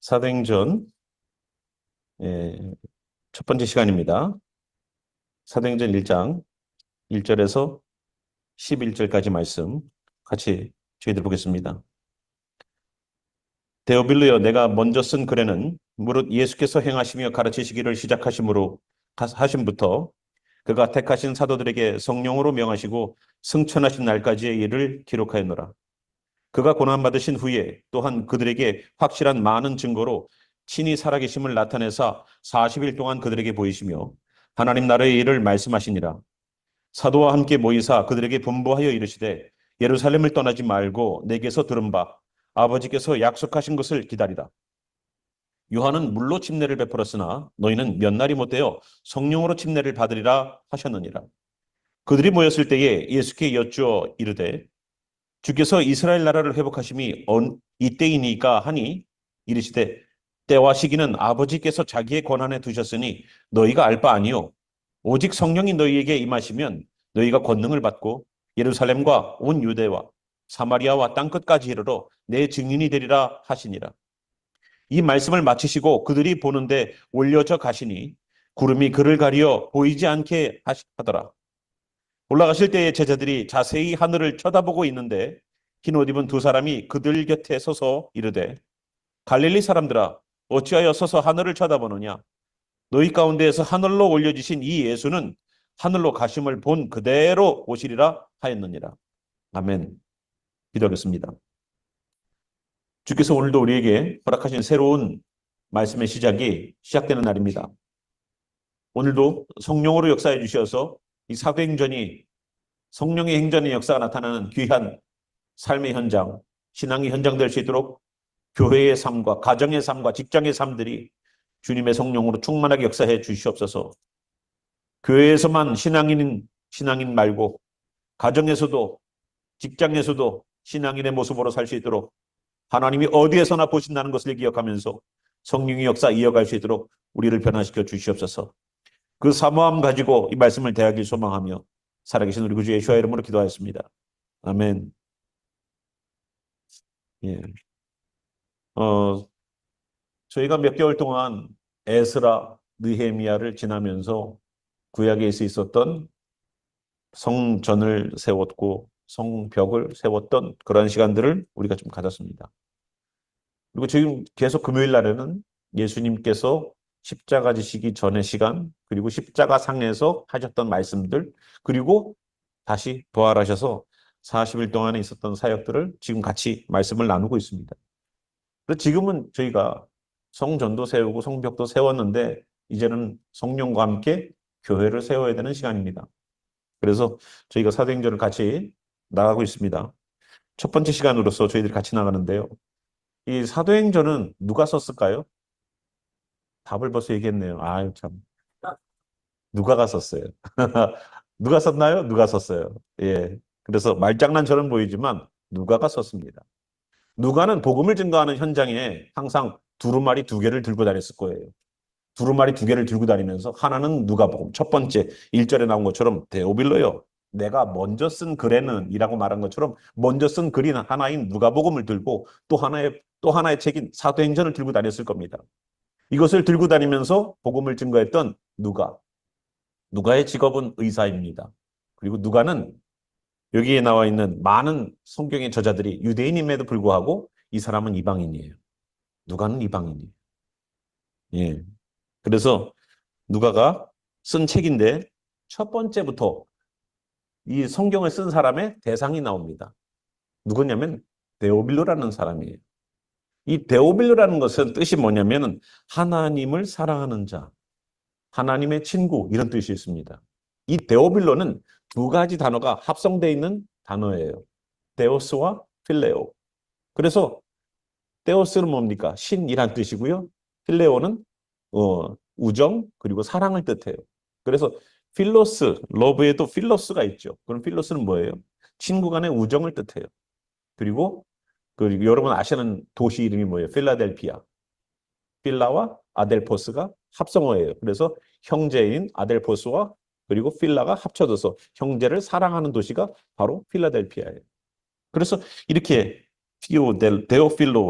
사도행전 첫 번째 시간입니다. 사도행전 1장 1절에서 11절까지 말씀 같이 저희들 보겠습니다. 데오빌로여, 내가 먼저 쓴 글에는 무릇 예수께서 행하시며 가르치시기를 하심부터 그가 택하신 사도들에게 성령으로 명하시고 승천하신 날까지의 일을 기록하였노라. 그가 고난받으신 후에 또한 그들에게 확실한 많은 증거로 친히 살아계심을 나타내사 40일 동안 그들에게 보이시며 하나님 나라의 일을 말씀하시니라. 사도와 함께 모이사 그들에게 분부하여 이르시되 예루살렘을 떠나지 말고 내게서 들은 바 아버지께서 약속하신 것을 기다리라. 요한은 물로 침례를 베풀었으나 너희는 몇 날이 못되어 성령으로 침례를 받으리라 하셨느니라. 그들이 모였을 때에 예수께 여쭈어 이르되 주께서 이스라엘 나라를 회복하심이 이때이니까 하니 이르시되 때와 시기는 아버지께서 자기의 권한에 두셨으니 너희가 알 바 아니요 오직 성령이 너희에게 임하시면 너희가 권능을 받고 예루살렘과 온 유대와 사마리아와 땅끝까지 이르러 내 증인이 되리라 하시니라. 이 말씀을 마치시고 그들이 보는데 올려져 가시니 구름이 그를 가리어 보이지 않게 하더라. 올라가실 때에 제자들이 자세히 하늘을 쳐다보고 있는데 흰 옷 입은 두 사람이 그들 곁에 서서 이르되 갈릴리 사람들아 어찌하여 서서 하늘을 쳐다보느냐. 너희 가운데에서 하늘로 올려지신 이 예수는 하늘로 가심을 본 그대로 오시리라 하였느니라. 아멘. 기도하겠습니다. 주께서 오늘도 우리에게 허락하신 새로운 말씀의 시작되는 날입니다. 오늘도 성령으로 역사해 주셔서 이 사도행전이 성령의 행전의 역사가 나타나는 귀한 삶의 현장, 신앙의 현장 될 수 있도록 교회의 삶과 가정의 삶과 직장의 삶들이 주님의 성령으로 충만하게 역사해 주시옵소서. 교회에서만 신앙인 말고 가정에서도 직장에서도 신앙인의 모습으로 살 수 있도록 하나님이 어디에서나 보신다는 것을 기억하면서 성령의 역사 이어갈 수 있도록 우리를 변화시켜 주시옵소서. 그 사모함 가지고 이 말씀을 대하길 소망하며 살아계신 우리 구주 예수의 이름으로 기도하였습니다. 아멘. 예. 저희가 몇 개월 동안 에스라, 느헤미야를 지나면서 구약에 있었던 성전을 세웠고 성벽을 세웠던 그런 시간들을 우리가 좀 가졌습니다. 그리고 지금 계속 금요일 날에는 예수님께서 십자가 지시기 전의 시간, 그리고 십자가 상에서 하셨던 말씀들, 그리고 다시 부활하셔서 40일 동안에 있었던 사역들을 지금 같이 말씀을 나누고 있습니다. 그래서 지금은 저희가 성전도 세우고 성벽도 세웠는데 이제는 성령과 함께 교회를 세워야 되는 시간입니다. 그래서 저희가 사도행전을 같이 나가고 있습니다. 첫 번째 시간으로서 저희들이 같이 나가는데요. 이 사도행전은 누가 썼을까요? 답을 벌써 얘기했네요. 아유, 참. 누가가 썼어요. 누가 썼나요? 누가 썼어요. 예. 그래서 말장난처럼 보이지만 누가가 썼습니다. 누가는 복음을 증거하는 현장에 항상 두루마리 2개를 들고 다녔을 거예요. 두루마리 2개를 들고 다니면서 하나는 누가복음, 첫 번째 1절에 나온 것처럼 데오빌로요, 내가 먼저 쓴 글에는 이라고 말한 것처럼 먼저 쓴 글이 하나인 누가복음을 들고 또 하나의 책인 사도행전을 들고 다녔을 겁니다. 이것을 들고 다니면서 복음을 증거했던 누가의 직업은 의사입니다. 그리고 누가는 여기에 나와 있는 많은 성경의 저자들이 유대인임에도 불구하고 이 사람은 이방인이에요. 누가는 이방인이에요. 예. 그래서 누가가 쓴 책인데 첫 번째부터 이 성경을 쓴 사람의 대상이 나옵니다. 누구냐면 데오빌로라는 사람이에요. 이 데오빌로라는 것은 뜻이 뭐냐면 하나님을 사랑하는 자, 하나님의 친구, 이런 뜻이 있습니다. 이 데오빌로는 2가지 단어가 합성되어 있는 단어예요. 데오스와 필레오. 그래서 데오스는 뭡니까? 신이란 뜻이고요. 필레오는 우정 그리고 사랑을 뜻해요. 그래서 필로스, 러브에도 필로스가 있죠. 그럼 필로스는 뭐예요? 친구 간의 우정을 뜻해요. 그리고 여러분 아시는 도시 이름이 뭐예요? 필라델피아. 필라와 아델포스가 합성어예요. 그래서 형제인 아델포스와 그리고 필라가 합쳐져서 형제를 사랑하는 도시가 바로 필라델피아예요. 그래서 이렇게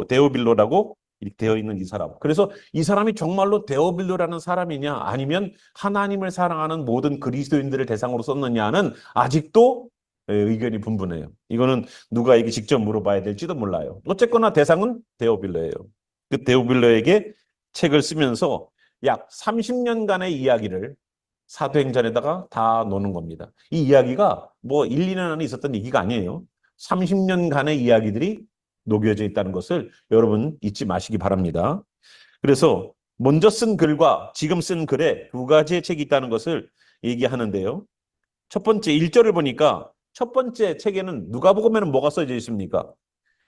데오빌로라고 이렇게 되어 있는 이 사람. 그래서 이 사람이 정말로 데오빌로라는 사람이냐 아니면 하나님을 사랑하는 모든 그리스도인들을 대상으로 썼느냐는 아직도 의견이 분분해요. 이거는 누가에게 직접 물어봐야 될지도 몰라요. 어쨌거나 대상은 데오빌로예요. 그 데오빌로에게 책을 쓰면서 약 30년간의 이야기를 사도행전에다가 다 놓는 겁니다. 이 이야기가 뭐 1, 2년 안에 있었던 얘기가 아니에요. 30년간의 이야기들이 녹여져 있다는 것을 여러분 잊지 마시기 바랍니다. 그래서 먼저 쓴 글과 지금 쓴 글에 두 가지의 책이 있다는 것을 얘기하는데요. 첫 번째 1절을 보니까 첫 번째 책에는 누가복음에는 뭐가 써져 있습니까?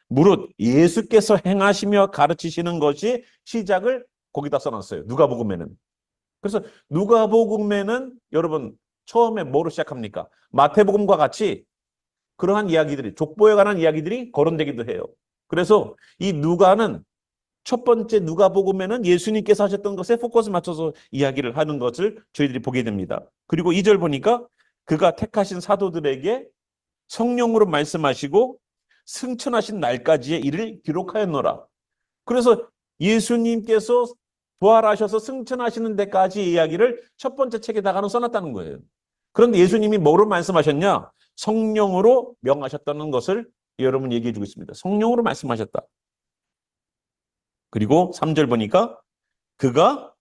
무릇 예수께서 행하시며 가르치시는 것이 시작을 거기다 써놨어요. 누가복음에는. 그래서 누가복음에는 여러분 처음에 뭐로 시작합니까? 마태복음과 같이 그러한 이야기들이 족보에 관한 이야기들이 거론되기도 해요. 그래서 이 누가는 첫 번째 누가복음에는 예수님께서 하셨던 것에 포커스 맞춰서 이야기를 하는 것을 저희들이 보게 됩니다. 그리고 2절 보니까 그가 택하신 사도들에게 성령으로 말씀하시고 승천하신 날까지의 일을 기록하였노라. 그래서 예수님께서 부활하셔서 승천하시는 데까지 이야기를 첫 번째 책에다가는 써놨다는 거예요. 그런데 예수님이 뭐로 말씀하셨냐? 성령으로 명하셨다는 것을 여러분 얘기해 주고 있습니다. 성령으로 말씀하셨다. 그리고 3절 보니까 그가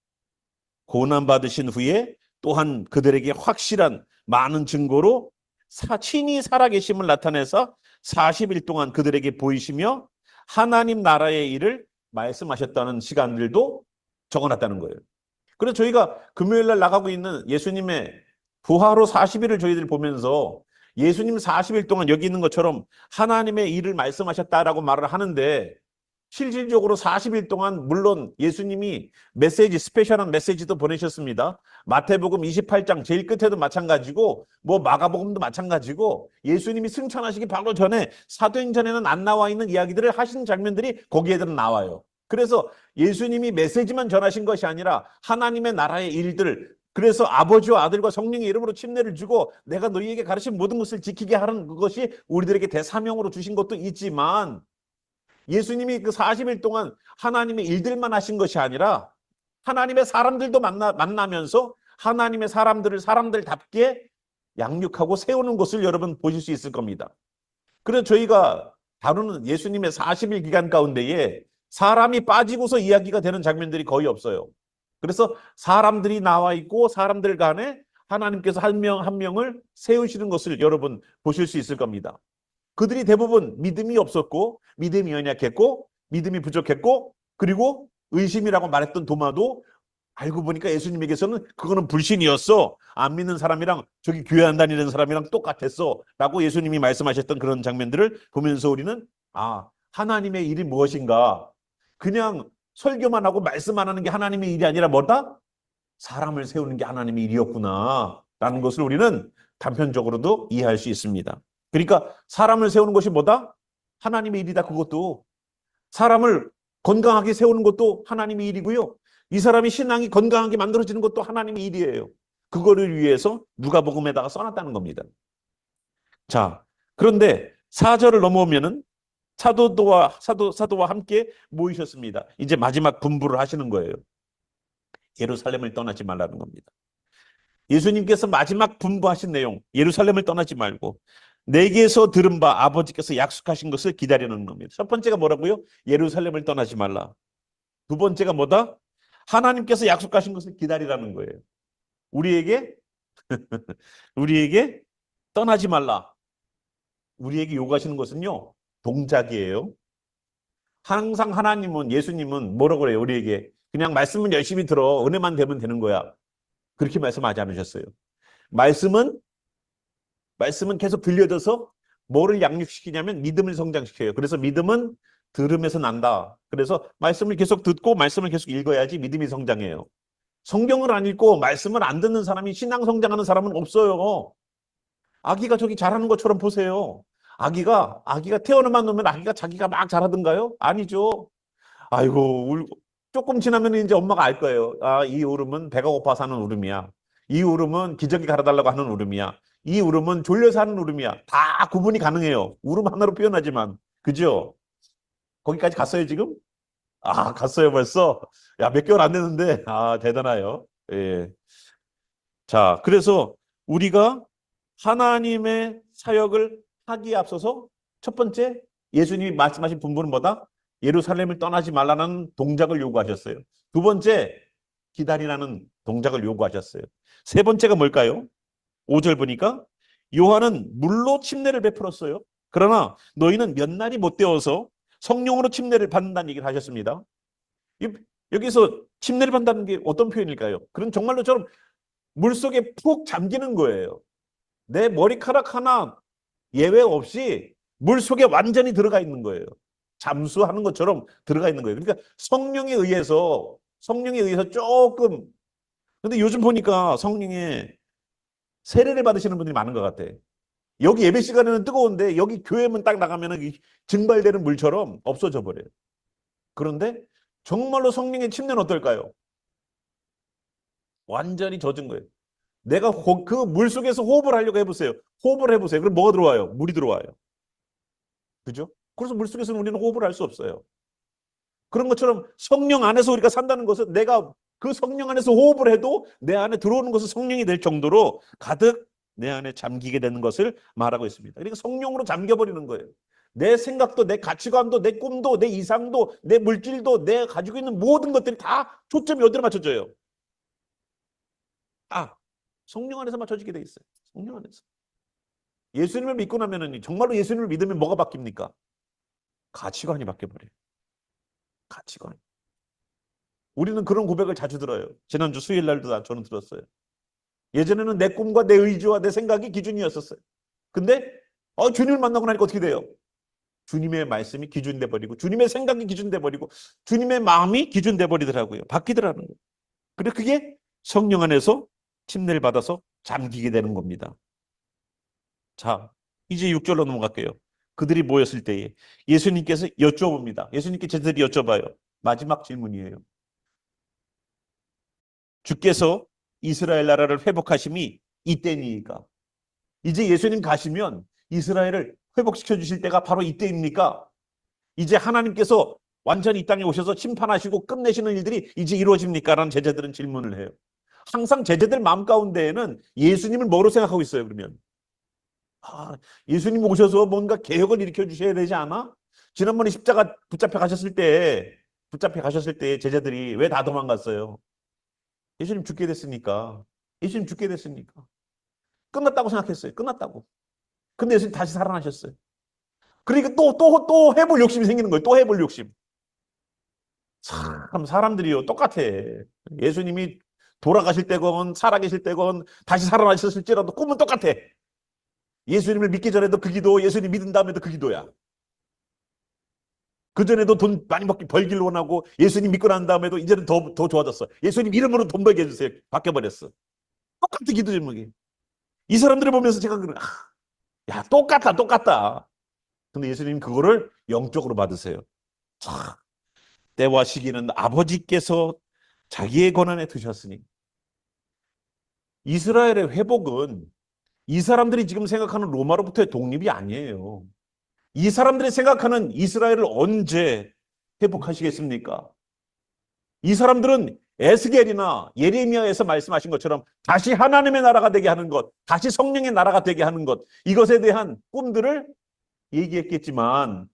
고난받으신 후에 또한 그들에게 확실한 많은 증거로 친히 살아계심을 나타내서 40일 동안 그들에게 보이시며 하나님 나라의 일을 말씀하셨다는 시간들도 적어놨다는 거예요. 그래서 저희가 금요일 날 나가고 있는 예수님의 부활 후 40일을 저희들 보면서 예수님 40일 동안 여기 있는 것처럼 하나님의 일을 말씀하셨다라고 말을 하는데 실질적으로 40일 동안 물론 예수님이 메시지, 스페셜한 메시지도 보내셨습니다. 마태복음 28장 제일 끝에도 마찬가지고 뭐 마가복음도 마찬가지고 예수님이 승천하시기 바로 전에 사도행전에는 안 나와 있는 이야기들을 하신 장면들이 거기에는 나와요. 그래서 예수님이 메시지만 전하신 것이 아니라 하나님의 나라의 일들, 그래서 아버지와 아들과 성령의 이름으로 침례를 주고 내가 너희에게 가르친 모든 것을 지키게 하는 그것이 우리들에게 대사명으로 주신 것도 있지만 예수님이 그 40일 동안 하나님의 일들만 하신 것이 아니라 하나님의 사람들도 만나면서 하나님의 사람들을 사람들답게 양육하고 세우는 것을 여러분 보실 수 있을 겁니다. 그래서 저희가 다루는 예수님의 40일 기간 가운데에 사람이 빠지고서 이야기가 되는 장면들이 거의 없어요. 그래서 사람들이 나와 있고 사람들 간에 하나님께서 한 명 한 명을 세우시는 것을 여러분 보실 수 있을 겁니다. 그들이 대부분 믿음이 없었고 믿음이 연약했고 믿음이 부족했고 그리고 의심이라고 말했던 도마도 알고 보니까 예수님에게서는 그거는 불신이었어. 안 믿는 사람이랑 저기 교회 안 다니는 사람이랑 똑같았어 라고 예수님이 말씀하셨던 그런 장면들을 보면서 우리는 하나님의 일이 무엇인가, 그냥 설교만 하고 말씀 안 하는 게 하나님의 일이 아니라 뭐다? 사람을 세우는 게 하나님의 일이었구나 라는 것을 우리는 단편적으로도 이해할 수 있습니다. 그러니까 사람을 세우는 것이 뭐다? 하나님의 일이다. 그것도 사람을 건강하게 세우는 것도 하나님의 일이고요. 이 사람이 신앙이 건강하게 만들어지는 것도 하나님의 일이에요. 그거를 위해서 누가복음에다가 써놨다는 겁니다. 자, 그런데 4절을 넘어오면은 사도와 함께 모이셨습니다. 이제 마지막 분부를 하시는 거예요. 예루살렘을 떠나지 말라는 겁니다. 예수님께서 마지막 분부하신 내용, 예루살렘을 떠나지 말고 내게서 들은 바 아버지께서 약속하신 것을 기다리는 겁니다. 첫 번째가 뭐라고요? 예루살렘을 떠나지 말라. 두 번째가 뭐다? 하나님께서 약속하신 것을 기다리라는 거예요. 우리에게 우리에게 떠나지 말라. 우리에게 요구하시는 것은요, 동작이에요. 항상 하나님은, 예수님은 뭐라고 그래요? 우리에게 그냥 말씀은 열심히 들어, 은혜만 되면 되는 거야. 그렇게 말씀하지 않으셨어요. 말씀은 계속 들려져서 뭐를 양육시키냐면 믿음을 성장시켜요. 그래서 믿음은 들음에서 난다. 그래서 말씀을 계속 듣고 말씀을 계속 읽어야지 믿음이 성장해요. 성경을 안 읽고 말씀을 안 듣는 사람이 신앙 성장하는 사람은 없어요. 아기가 저기 잘하는 것처럼 보세요. 아기가 태어나만 놓으면 아기가 자기가 막 잘하던가요? 아니죠. 아이고, 조금 지나면 이제 엄마가 알 거예요. 이 울음은 배가 고파서 하는 울음이야. 이 울음은 기저귀 갈아달라고 하는 울음이야. 이 울음은 졸려서 하는 울음이야. 다 구분이 가능해요. 울음 하나로 표현하지만. 그죠? 거기까지 갔어요, 지금? 아, 갔어요, 벌써? 야, 몇 개월 안 됐는데. 아, 대단해요. 예. 자, 그래서 우리가 하나님의 사역을 하기에 앞서서 첫 번째, 예수님이 말씀하신 분부는 뭐다? 예루살렘을 떠나지 말라는 동작을 요구하셨어요. 두 번째, 기다리라는 동작을 요구하셨어요. 세 번째가 뭘까요? 5절 보니까 요한은 물로 침례를 베풀었어요. 그러나 너희는 몇 날이 못 되어서 성령으로 침례를 받는다는 얘기를 하셨습니다. 여기서 침례를 받는다는 게 어떤 표현일까요? 그런 정말로처럼 물속에 푹 잠기는 거예요. 내 머리카락 하나 예외 없이 물속에 완전히 들어가 있는 거예요. 잠수하는 것처럼 들어가 있는 거예요. 그러니까 성령에 의해서 조금, 근데 요즘 보니까 성령의 세례를 받으시는 분들이 많은 것 같아. 여기 예배 시간에는 뜨거운데 여기 교회문 딱 나가면 증발되는 물처럼 없어져 버려요. 그런데 정말로 성령의 침례는 어떨까요? 완전히 젖은 거예요. 내가 그 물속에서 호흡을 하려고 해보세요. 호흡을 해보세요. 그럼 뭐가 들어와요? 물이 들어와요. 그죠? 그래서 물속에서는 우리는 호흡을 할 수 없어요. 그런 것처럼 성령 안에서 우리가 산다는 것은 내가 그 성령 안에서 호흡을 해도 내 안에 들어오는 것은 성령이 될 정도로 가득 내 안에 잠기게 되는 것을 말하고 있습니다. 그러니까 성령으로 잠겨버리는 거예요. 내 생각도, 내 가치관도, 내 꿈도, 내 이상도, 내 물질도, 내가 가지고 있는 모든 것들이 다 초점이 어디로 맞춰져요? 아, 성령 안에서 맞춰지게 돼 있어요. 성령 안에서. 예수님을 믿고 나면은 정말로 예수님을 믿으면 뭐가 바뀝니까? 가치관이 바뀌어버려요. 가치관. 우리는 그런 고백을 자주 들어요. 지난주 수요일 날도 저는 들었어요. 예전에는 내 꿈과 내 의지와 내 생각이 기준이었었어요. 근데 주님을 만나고 나니까 어떻게 돼요? 주님의 말씀이 기준돼 버리고 주님의 생각이 기준돼 버리고 주님의 마음이 기준돼 버리더라고요. 바뀌더라는 거예요. 그리고 그게 성령 안에서 침례를 받아서 잠기게 되는 겁니다. 자, 이제 6절로 넘어갈게요. 그들이 모였을 때에 예수님께서 여쭤봅니다. 예수님께 제자들이 여쭤봐요. 마지막 질문이에요. 주께서 이스라엘 나라를 회복하심이 이때니까. 이제 예수님 가시면 이스라엘을 회복시켜 주실 때가 바로 이때입니까? 이제 하나님께서 완전히 이 땅에 오셔서 심판하시고 끝내시는 일들이 이제 이루어집니까? 라는 제자들은 질문을 해요. 항상 제자들 마음 가운데에는 예수님을 뭐로 생각하고 있어요, 그러면? 예수님 오셔서 뭔가 개혁을 일으켜 주셔야 되지 않아? 지난번에 십자가 붙잡혀 가셨을 때 제자들이 왜 다 도망갔어요? 예수님 죽게 됐으니까. 예수님 죽게 됐으니까. 끝났다고 생각했어요. 끝났다고. 근데 예수님 다시 살아나셨어요. 그러니까 또 해볼 욕심이 생기는 거예요. 또 해볼 욕심. 참, 사람들이요. 똑같아. 예수님이 돌아가실 때건, 살아계실 때건, 다시 살아나셨을지라도 꿈은 똑같아. 예수님을 믿기 전에도 그 기도, 예수님 믿은 다음에도 그 기도야. 그전에도 돈 많이 벌기를 원하고, 예수님 믿고 난 다음에도 이제는 더 좋아졌어. 예수님 이름으로 돈 벌게 해주세요. 바뀌어버렸어. 똑같은 기도 제목이. 이 사람들을 보면서 제가 그래. 야, 똑같다. 근데 예수님 그거를 영적으로 받으세요. 참, 때와 시기는 아버지께서 자기의 권한에 두셨으니. 이스라엘의 회복은 이 사람들이 지금 생각하는 로마로부터의 독립이 아니에요. 이 사람들이 생각하는 이스라엘을 언제 회복하시겠습니까? 이 사람들은 에스겔이나 예레미야에서 말씀하신 것처럼 다시 하나님의 나라가 되게 하는 것, 다시 성령의 나라가 되게 하는 것, 이것에 대한 꿈들을 얘기했겠지만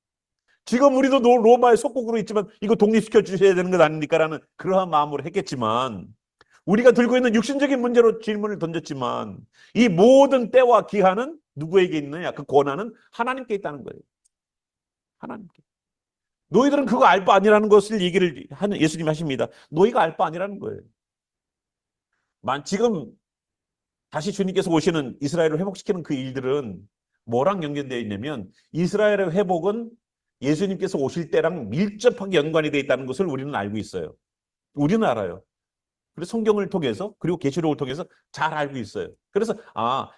지금 우리도 로마의 속국으로 있지만 이거 독립시켜 주셔야 되는 것 아닙니까라는 그러한 마음으로 했겠지만 우리가 들고 있는 육신적인 문제로 질문을 던졌지만 이 모든 때와 기한은 누구에게 있느냐? 그 권한은 하나님께 있다는 거예요. 하나님께. 너희들은 그거 알 바 아니라는 것을 얘기를 하는 예수님이 하십니다. 너희가 알 바 아니라는 거예요. 지금 다시 주님께서 오시는 이스라엘을 회복시키는 그 일들은 뭐랑 연결되어 있냐면 이스라엘의 회복은 예수님께서 오실 때랑 밀접하게 연관이 되어 있다는 것을 우리는 알고 있어요. 우리는 알아요. 그리고 성경을 통해서 그리고 계시록을 통해서 잘 알고 있어요. 그래서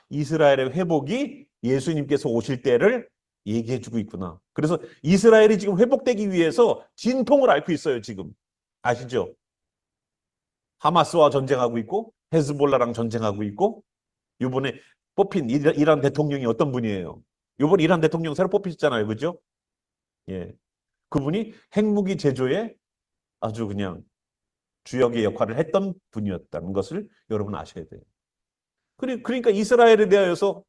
이스라엘의 회복이 예수님께서 오실 때를 얘기해 주고 있구나. 그래서 이스라엘이 지금 회복되기 위해서 진통을 앓고 있어요, 지금. 아시죠? 하마스와 전쟁하고 있고 헤즈볼라랑 전쟁하고 있고 이번에 뽑힌 이란 대통령이 어떤 분이에요? 이번 이란 대통령 새로 뽑히셨잖아요. 그죠? 예. 그분이 핵무기 제조에 아주 그냥 주역의 역할을 했던 분이었다는 것을 여러분 아셔야 돼요. 그러니까 이스라엘에 대하여서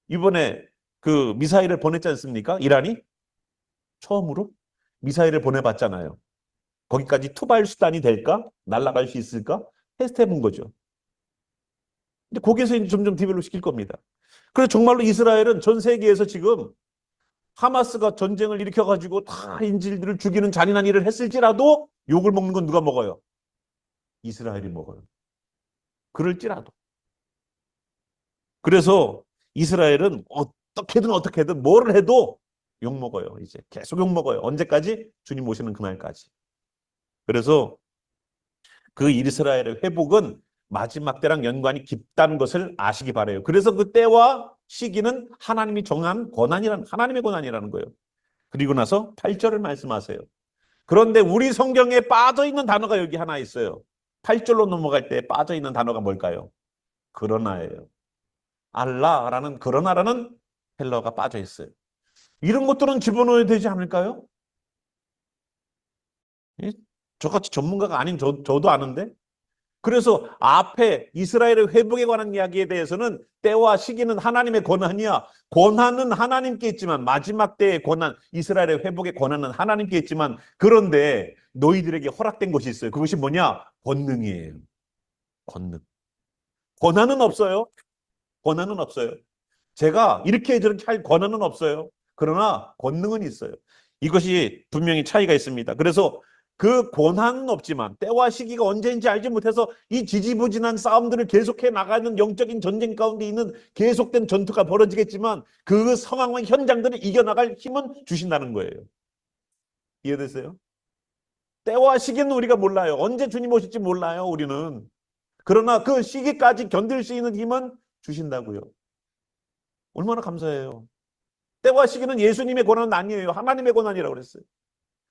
이번에 그 미사일을 보냈지 않습니까? 이란이 처음으로 미사일을 보내봤잖아요. 거기까지 투발 수단이 될까? 날아갈 수 있을까? 테스트 해본 거죠. 근데 거기에서 이제 점점 디벨롭 시킬 겁니다. 그래서 정말로 이스라엘은 전 세계에서 지금 하마스가 전쟁을 일으켜가지고 다 인질들을 죽이는 잔인한 일을 했을지라도 욕을 먹는 건 누가 먹어요? 이스라엘이 먹어요. 그럴지라도. 그래서 이스라엘은 어떻게든 뭐를 해도 욕 먹어요. 이제 계속 욕 먹어요. 언제까지? 주님 오시는 그날까지. 그래서 그 이스라엘의 회복은 마지막 때랑 연관이 깊다는 것을 아시기 바라요. 그래서 그 때와 시기는 하나님이 정한 하나님의 권한이라는 거예요. 그리고 나서 8절을 말씀하세요. 그런데 우리 성경에 빠져있는 단어가 여기 하나 있어요. 8절로 넘어갈 때 빠져있는 단어가 뭘까요? 그러나예요. 알라라는 그러나라는 헬러가 빠져 있어요. 이런 것들은 집어넣어야 되지 않을까요? 저같이 전문가가 아닌 저도 아는데. 그래서 앞에 이스라엘의 회복에 관한 이야기에 대해서는 때와 시기는 하나님의 권한이야. 권한은 하나님께 있지만 마지막 때의 권한, 이스라엘의 회복의 권한은 하나님께 있지만 그런데 너희들에게 허락된 것이 있어요. 그것이 뭐냐? 권능이에요. 권능. 권한은 없어요. 권한은 없어요. 제가 이렇게 저렇게 할 권한은 없어요. 그러나 권능은 있어요. 이것이 분명히 차이가 있습니다. 그래서 그 권한은 없지만 때와 시기가 언제인지 알지 못해서 이 지지부진한 싸움들을 계속해 나가는 영적인 전쟁 가운데 있는 계속된 전투가 벌어지겠지만 그 상황과 현장들을 이겨나갈 힘은 주신다는 거예요. 이해되세요? 때와 시기는 우리가 몰라요. 언제 주님 오실지 몰라요, 우리는. 그러나 그 시기까지 견딜 수 있는 힘은 주신다고요. 얼마나 감사해요. 때와 시기는 예수님의 권한은 아니에요. 하나님의 권한이라고 그랬어요.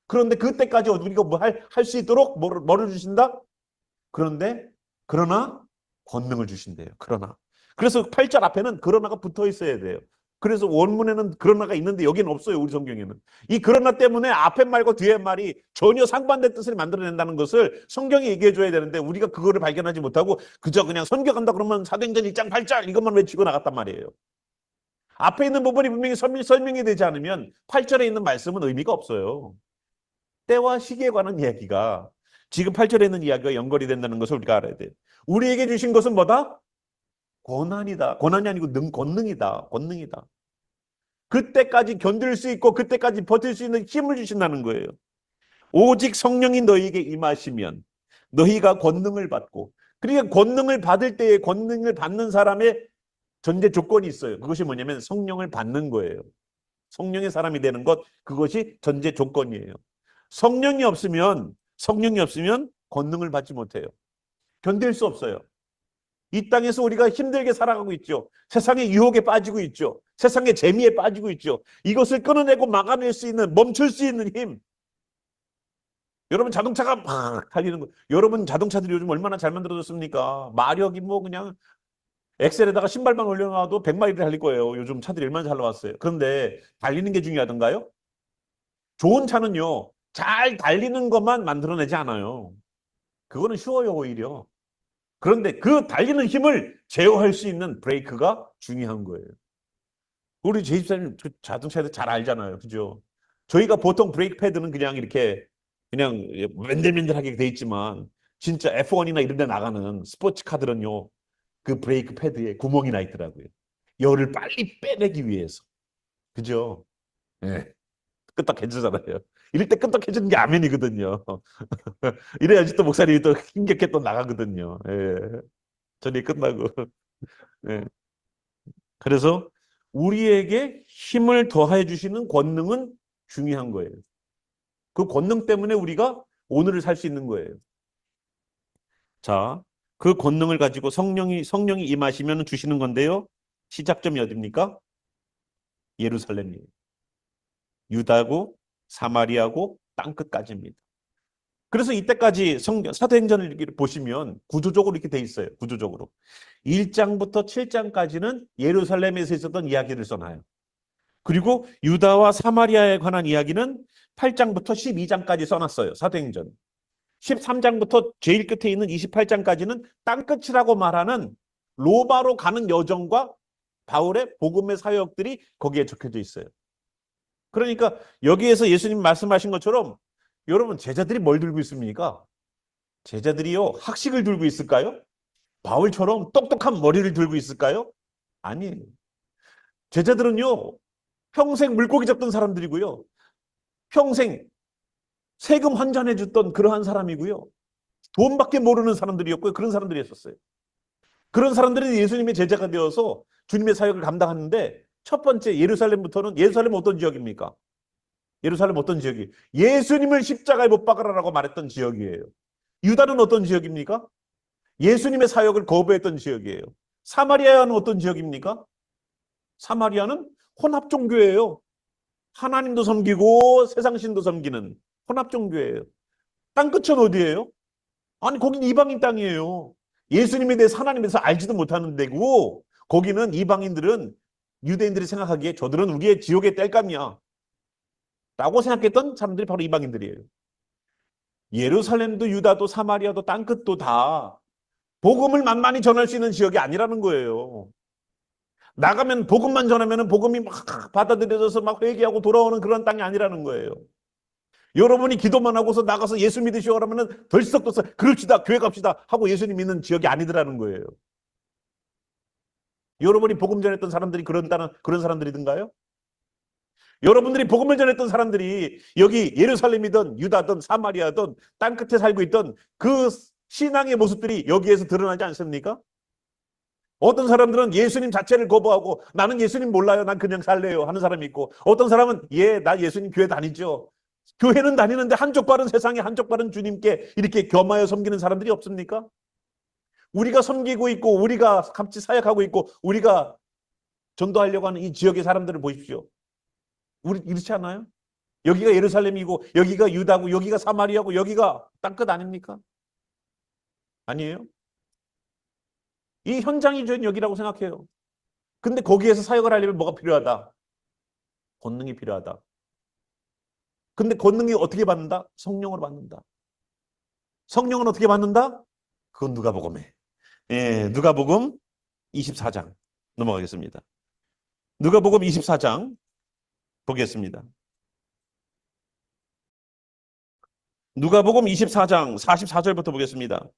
그런데 그때까지 우리가 뭐 할 수 있도록 뭐를 주신다? 그러나 권능을 주신대요. 그러나. 그래서 8절 앞에는 그러나가 붙어 있어야 돼요. 그래서 원문에는 그러나가 있는데 여기는 없어요. 우리 성경에는. 이 그러나 때문에 앞에 말과 뒤에 말이 전혀 상반된 뜻을 만들어낸다는 것을 성경이 얘기해 줘야 되는데 우리가 그거를 발견하지 못하고 그저 그냥 선교간다 그러면 사도행전 1장 8절 이것만 외치고 나갔단 말이에요. 앞에 있는 부분이 분명히 설명이 되지 않으면 8절에 있는 말씀은 의미가 없어요. 때와 시기에 관한 이야기가 지금 8절에 있는 이야기가 연결이 된다는 것을 우리가 알아야 돼요. 우리에게 주신 것은 뭐다? 권한이다. 권한이 아니고 권능이다. 권능이다. 그때까지 견딜 수 있고 그때까지 버틸 수 있는 힘을 주신다는 거예요. 오직 성령이 너희에게 임하시면 너희가 권능을 받고 그러니까 권능을 받을 때에 권능을 받는 사람의 전제 조건이 있어요. 그것이 뭐냐면 성령을 받는 거예요. 성령의 사람이 되는 것 그것이 전제 조건이에요. 성령이 없으면 권능을 받지 못해요. 견딜 수 없어요. 이 땅에서 우리가 힘들게 살아가고 있죠. 세상의 유혹에 빠지고 있죠. 세상의 재미에 빠지고 있죠. 이것을 끊어내고 막아낼 수 있는 멈출 수 있는 힘. 여러분 자동차가 막 달리는 거. 여러분 자동차들이 요즘 얼마나 잘 만들어졌습니까? 마력이 뭐 그냥 엑셀에다가 신발만 올려놔도 100마일을 달릴 거예요. 요즘 차들이 얼마나 잘 나왔어요. 그런데 달리는 게 중요하던가요? 좋은 차는요. 잘 달리는 것만 만들어내지 않아요. 그거는 쉬워요, 오히려. 그런데 그 달리는 힘을 제어할 수 있는 브레이크가 중요한 거예요. 우리 제 집사님 자동차에서 잘 알잖아요. 그죠? 저희가 보통 브레이크 패드는 그냥 이렇게 그냥 맨들맨들하게 돼 있지만 진짜 F1이나 이런 데 나가는 스포츠카들은요. 그 브레이크 패드에 구멍이 나 있더라고요. 열을 빨리 빼내기 위해서. 그죠? 예. 끄떡해지잖아요. 이럴 때 끄떡해지는 게 아멘이거든요. 이래야지 또 목사님이 또 힘겹게 또 나가거든요. 예. 전이 끝나고. 예. 그래서 우리에게 힘을 더해 주시는 권능은 중요한 거예요. 그 권능 때문에 우리가 오늘을 살 수 있는 거예요. 자, 그 권능을 가지고 성령이 임하시면 주시는 건데요. 시작점이 어디입니까? 예루살렘이에요. 유다고 사마리아고 땅끝까지입니다. 그래서 이때까지 사도행전을 보시면 구조적으로 이렇게 돼 있어요. 구조적으로. 1장부터 7장까지는 예루살렘에서 있었던 이야기를 써놔요. 그리고 유다와 사마리아에 관한 이야기는 8장부터 12장까지 써놨어요. 사도행전. 13장부터 제일 끝에 있는 28장까지는 땅끝이라고 말하는 로마로 가는 여정과 바울의 복음의 사역들이 거기에 적혀져 있어요. 그러니까 여기에서 예수님 말씀하신 것처럼 여러분 제자들이 뭘 들고 있습니까? 제자들이요 학식을 들고 있을까요? 바울처럼 똑똑한 머리를 들고 있을까요? 아니에요. 제자들은요 평생 물고기 잡던 사람들이고요. 평생 세금 환전해 줬던 그러한 사람이고요. 돈밖에 모르는 사람들이었고요. 그런 사람들이었어요. 그런 사람들이 예수님의 제자가 되어서 주님의 사역을 감당하는데 첫 번째 예루살렘부터는 예루살렘 어떤 지역입니까? 예루살렘 어떤 지역이? 예수님을 십자가에 못 박으라고 말했던 지역이에요. 유다는 어떤 지역입니까? 예수님의 사역을 거부했던 지역이에요. 사마리아는 어떤 지역입니까? 사마리아는 혼합 종교예요. 하나님도 섬기고 세상 신도 섬기는 혼합 종교예요. 땅끝은 어디예요? 아니 거긴 이방인 땅이에요. 예수님에 대해서 하나님에 대해서 알지도 못하는 데고 거기는 이방인들은 유대인들이 생각하기에 저들은 우리의 지옥의 땔감이야 라고 생각했던 사람들이 바로 이방인들이에요. 예루살렘도 유다도 사마리아도 땅끝도 다 복음을 만만히 전할 수 있는 지역이 아니라는 거예요. 나가면 복음만 전하면 복음이 막 받아들여져서 막 회개하고 돌아오는 그런 땅이 아니라는 거예요. 여러분이 기도만 하고서 나가서 예수 믿으시오 하면은 덜썩덜썩 그럽시다 교회 갑시다 하고 예수님 믿는 지역이 아니더라는 거예요. 여러분이 복음 전했던 사람들이 그런 사람들이든가요? 여러분들이 복음을 전했던 사람들이 여기 예루살렘이든 유다든 사마리아든 땅끝에 살고 있던 그 신앙의 모습들이 여기에서 드러나지 않습니까? 어떤 사람들은 예수님 자체를 거부하고 나는 예수님 몰라요. 난 그냥 살래요 하는 사람이 있고 어떤 사람은 나 예수님 교회 다니죠. 교회는 다니는데 한쪽 발은 세상에 한쪽 발은 주님께 이렇게 겸하여 섬기는 사람들이 없습니까? 우리가 섬기고 있고 우리가 같이 사역하고 있고 우리가 전도하려고 하는 이 지역의 사람들을 보십시오. 우리 이렇지 않아요? 여기가 예루살렘이고 여기가 유다고 여기가 사마리아고 여기가 땅끝 아닙니까? 아니에요? 이 현장이 저는 여기라고 생각해요. 근데 거기에서 사역을 하려면 뭐가 필요하다? 권능이 필요하다. 근데 권능이 어떻게 받는다? 성령으로 받는다. 성령은 어떻게 받는다? 그건 누가복음에. 예, 누가복음 24장 넘어가겠습니다. 누가복음 24장 보겠습니다. 누가복음 24장 44절부터 보겠습니다.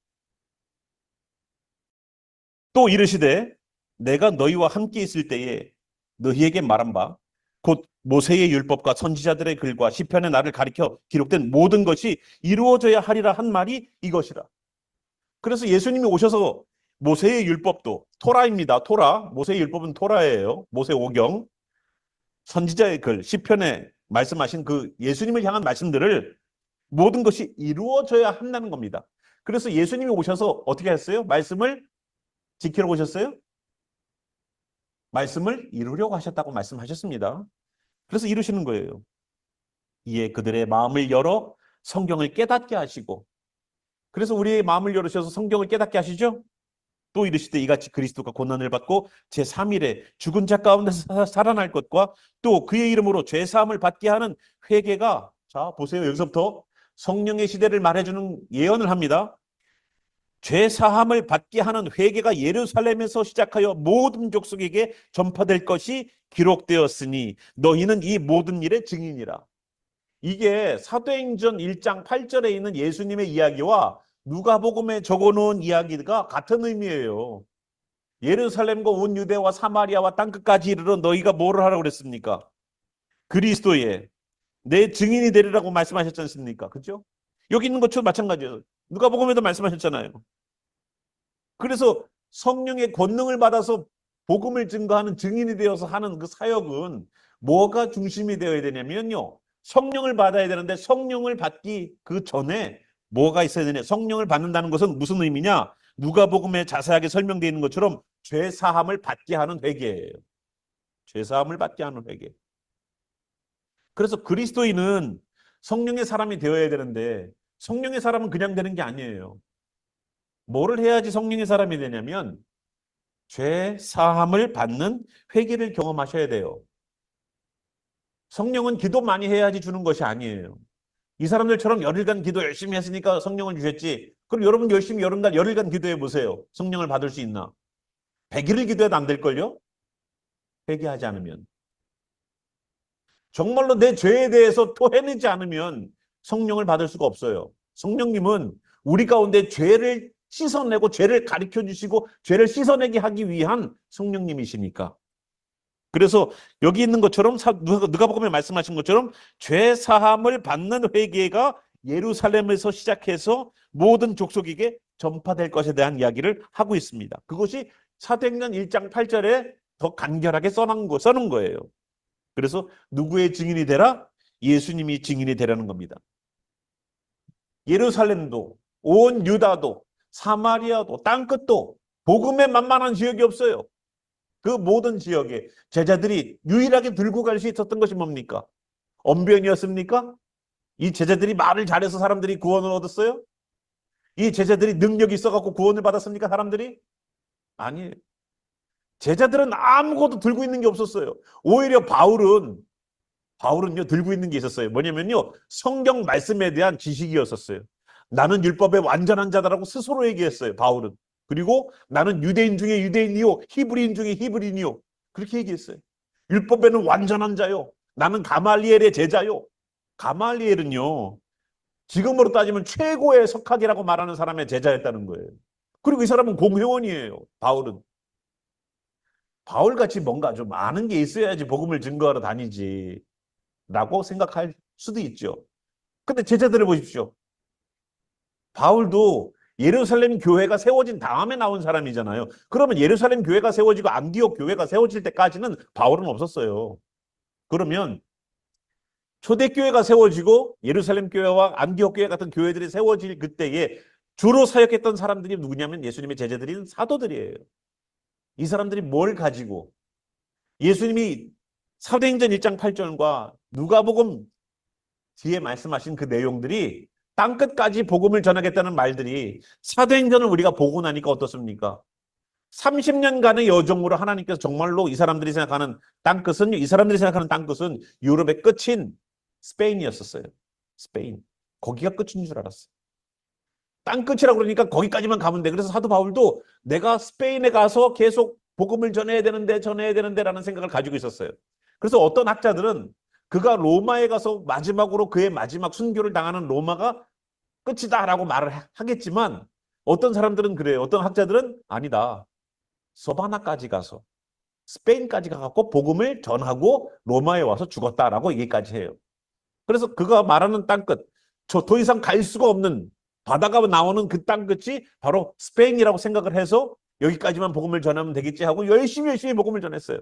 또 이르시되 내가 너희와 함께 있을 때에 너희에게 말한 바 곧 모세의 율법과 선지자들의 글과 시편의 나를 가리켜 기록된 모든 것이 이루어져야 하리라 한 말이 이것이라. 그래서 예수님이 오셔서 모세의 율법도 토라입니다. 토라. 모세의 율법은 토라예요. 모세 오경. 선지자의 글, 시편에 말씀하신 그 예수님을 향한 말씀들을 모든 것이 이루어져야 한다는 겁니다. 그래서 예수님이 오셔서 어떻게 했어요? 말씀을 지키러 오셨어요? 말씀을 이루려고 하셨다고 말씀하셨습니다. 그래서 이루시는 거예요. 이에 그들의 마음을 열어 성경을 깨닫게 하시고 그래서 우리의 마음을 열으셔서 성경을 깨닫게 하시죠? 또 이르시되 이같이 그리스도가 고난을 받고 제3일에 죽은 자 가운데서 살아날 것과 또 그의 이름으로 죄사함을 받게 하는 회개가 자 보세요. 여기서부터 성령의 시대를 말해주는 예언을 합니다. 죄사함을 받게 하는 회개가 예루살렘에서 시작하여 모든 족속에게 전파될 것이 기록되었으니 너희는 이 모든 일의 증인이라. 이게 사도행전 1장 8절에 있는 예수님의 이야기와 누가복음에 적어놓은 이야기가 같은 의미예요. 예루살렘과 온 유대와 사마리아와 땅끝까지 이르러 너희가 뭐를 하라고 그랬습니까? 그리스도의 내 증인이 되리라고 말씀하셨지 않습니까? 그죠? 여기 있는 것처럼 마찬가지예요. 누가복음에도 말씀하셨잖아요. 그래서 성령의 권능을 받아서 복음을 증거하는 증인이 되어서 하는 그 사역은 뭐가 중심이 되어야 되냐면요. 성령을 받아야 되는데 성령을 받기 그 전에 뭐가 있어야 되냐. 성령을 받는다는 것은 무슨 의미냐. 누가복음에 자세하게 설명되어 있는 것처럼 죄사함을 받게 하는 회개예요. 죄사함을 받게 하는 회개. 그래서 그리스도인은 성령의 사람이 되어야 되는데 성령의 사람은 그냥 되는 게 아니에요. 뭐를 해야지 성령의 사람이 되냐면 죄 사함을 받는 회개를 경험하셔야 돼요. 성령은 기도 많이 해야지 주는 것이 아니에요. 이 사람들처럼 열흘간 기도 열심히 했으니까 성령을 주셨지. 그럼 여러분 열심히 열흘간 기도해 보세요. 성령을 받을 수 있나? 100일을 기도해도 안 될걸요? 회개하지 않으면. 정말로 내 죄에 대해서 토해내지 않으면 성령을 받을 수가 없어요. 성령님은 우리 가운데 죄를 씻어내고 죄를 가르쳐 주시고 죄를 씻어내게 하기 위한 성령님이시니까. 그래서 여기 있는 것처럼 누가복음에 말씀하신 것처럼 죄 사함을 받는 회개가 예루살렘에서 시작해서 모든 족속에게 전파될 것에 대한 이야기를 하고 있습니다. 그것이 사도행전 1장 8절에 더 간결하게 써놓은 거예요. 그래서 누구의 증인이 되라? 예수님이 증인이 되라는 겁니다. 예루살렘도 온 유다도 사마리아도 땅끝도 복음에 만만한 지역이 없어요. 그 모든 지역에 제자들이 유일하게 들고 갈 수 있었던 것이 뭡니까? 언변이었습니까? 이 제자들이 말을 잘해서 사람들이 구원을 얻었어요? 이 제자들이 능력이 있어갖고 구원을 받았습니까? 사람들이? 아니에요. 제자들은 아무것도 들고 있는 게 없었어요. 오히려 바울은요 들고 있는 게 있었어요. 뭐냐면요 성경 말씀에 대한 지식이었었어요. 나는 율법의 완전한 자다라고 스스로 얘기했어요. 바울은. 그리고 나는 유대인 중에 유대인이요 히브리인 중에 히브리인이요 그렇게 얘기했어요. 율법에는 완전한 자요. 나는 가말리엘의 제자요. 가말리엘은요 지금으로 따지면 최고의 석학이라고 말하는 사람의 제자였다는 거예요. 그리고 이 사람은 공회원이에요. 바울은. 바울같이 뭔가 좀 아는 게 있어야지 복음을 증거하러 다니지 라고 생각할 수도 있죠. 근데 제자들을 보십시오. 바울도 예루살렘 교회가 세워진 다음에 나온 사람이잖아요. 그러면 예루살렘 교회가 세워지고 안디옥 교회가 세워질 때까지는 바울은 없었어요. 그러면 초대교회가 세워지고 예루살렘 교회와 안디옥 교회 같은 교회들이 세워질 그때에 주로 사역했던 사람들이 누구냐면 예수님의 제자들인 사도들이에요. 이 사람들이 뭘 가지고 예수님이 사도행전 1장 8절과 누가복음 뒤에 말씀하신 그 내용들이 땅끝까지 복음을 전하겠다는 말들이 사도행전을 우리가 보고 나니까 어떻습니까? 30년간의 여정으로 하나님께서 정말로 이 사람들이 생각하는 땅끝은 이 사람들이 생각하는 땅끝은 유럽의 끝인 스페인이었었어요. 스페인. 거기가 끝인 줄 알았어요. 땅끝이라고 그러니까 거기까지만 가면 돼. 그래서 사도 바울도 내가 스페인에 가서 계속 복음을 전해야 되는데 라는 생각을 가지고 있었어요. 그래서 어떤 학자들은 그가 로마에 가서 마지막으로 그의 마지막 순교를 당하는 로마가 끝이다라고 말을 하겠지만 어떤 사람들은 그래요. 어떤 학자들은 아니다. 서바나까지 가서 스페인까지 가서 복음을 전하고 로마에 와서 죽었다라고 얘기까지 해요. 그래서 그가 말하는 땅끝, 저 더 이상 갈 수가 없는 바다가 나오는 그 땅끝이 바로 스페인이라고 생각을 해서 여기까지만 복음을 전하면 되겠지 하고 열심히 복음을 전했어요.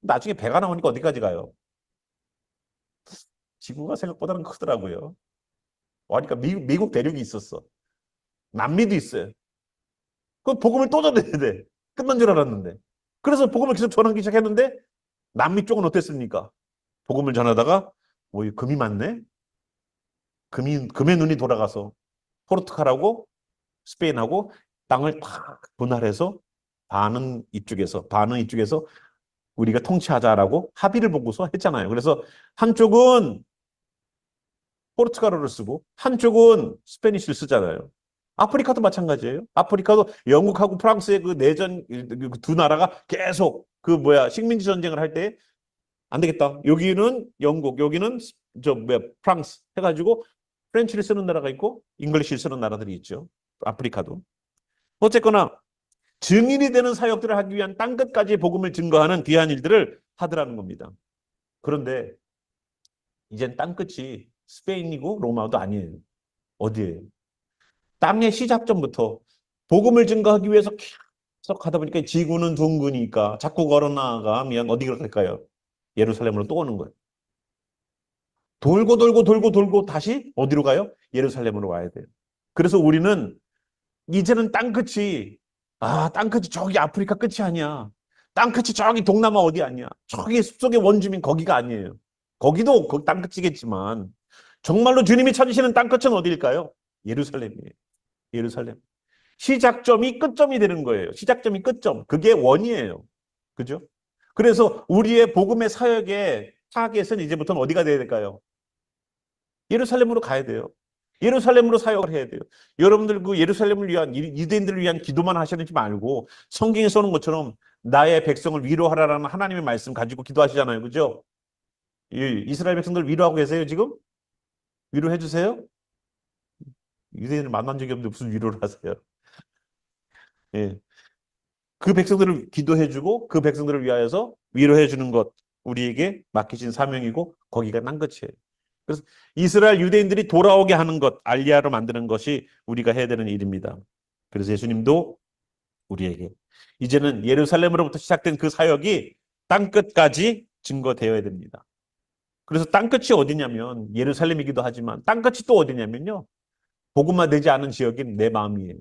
나중에 배가 나오니까 어디까지 가요? 지구가 생각보다는 크더라고요. 그러니까 미국 대륙이 있었어. 남미도 있어요. 그 복음을 또 전해야 돼. 끝난 줄 알았는데. 그래서 복음을 계속 전하기 시작했는데 남미 쪽은 어땠습니까? 복음을 전하다가 금이 많네? 금의 눈이 돌아가서 포르투갈하고 스페인하고 땅을 탁 분할해서 반은 이쪽에서 우리가 통치하자라고 합의를 보고서 했잖아요. 그래서 한쪽은 포르투갈어를 쓰고 한쪽은 스페니쉬를 쓰잖아요. 아프리카도 마찬가지예요. 아프리카도 영국하고 프랑스의 그 내전 두 나라가 계속 식민지 전쟁을 할 때 안 되겠다. 여기는 영국, 여기는 프랑스 해가지고 프렌치를 쓰는 나라가 있고 잉글리시를 쓰는 나라들이 있죠. 아프리카도. 어쨌거나 증인이 되는 사역들을 하기 위한 땅끝까지 복음을 증거하는 귀한 일들을 하더라는 겁니다. 그런데 이젠 땅끝이 스페인이고 로마도 아니에요. 어디예요? 땅의 시작점부터 복음을 증거하기 위해서 계속 하다 보니까 지구는 둥그니까 자꾸 걸어 나아가면 어디로 갈까요? 예루살렘으로 또 오는 거예요. 돌고 다시 어디로 가요? 예루살렘으로 와야 돼요. 그래서 우리는 이제는 땅끝이 저기 아프리카 끝이 아니야. 땅끝이 저기 동남아 어디 아니야. 저기 숲속의 원주민 거기가 아니에요. 거기도 땅끝이겠지만 정말로 주님이 찾으시는 땅끝은 어디일까요? 예루살렘이에요. 예루살렘. 시작점이 끝점이 되는 거예요. 시작점이 끝점. 그게 원이에요. 그죠? 그래서 우리의 복음의 사역의 타겟은 이제부터는 어디가 돼야 될까요? 예루살렘으로 가야 돼요. 예루살렘으로 사역을 해야 돼요. 여러분들 그 예루살렘을 위한 유대인들을 위한 기도만 하시는지 말고 성경에 써놓은 것처럼 나의 백성을 위로하라라는 하나님의 말씀 가지고 기도하시잖아요. 그죠? 이스라엘 백성들 위로하고 계세요, 지금? 위로해 주세요? 유대인을 만난 적이 없는데 무슨 위로를 하세요? 예. 그 백성들을 기도해주고 그 백성들을 위하여서 위로해주는 것 우리에게 맡기신 사명이고 거기가 난 끝이에요. 그래서 이스라엘 유대인들이 돌아오게 하는 것, 알리야로 만드는 것이 우리가 해야 되는 일입니다. 그래서 예수님도 우리에게 이제는 예루살렘으로부터 시작된 그 사역이 땅끝까지 증거되어야 됩니다. 그래서 땅끝이 어디냐면 예루살렘이기도 하지만 땅끝이 또 어디냐면요. 복음화되지 않은 지역인 내 마음이에요.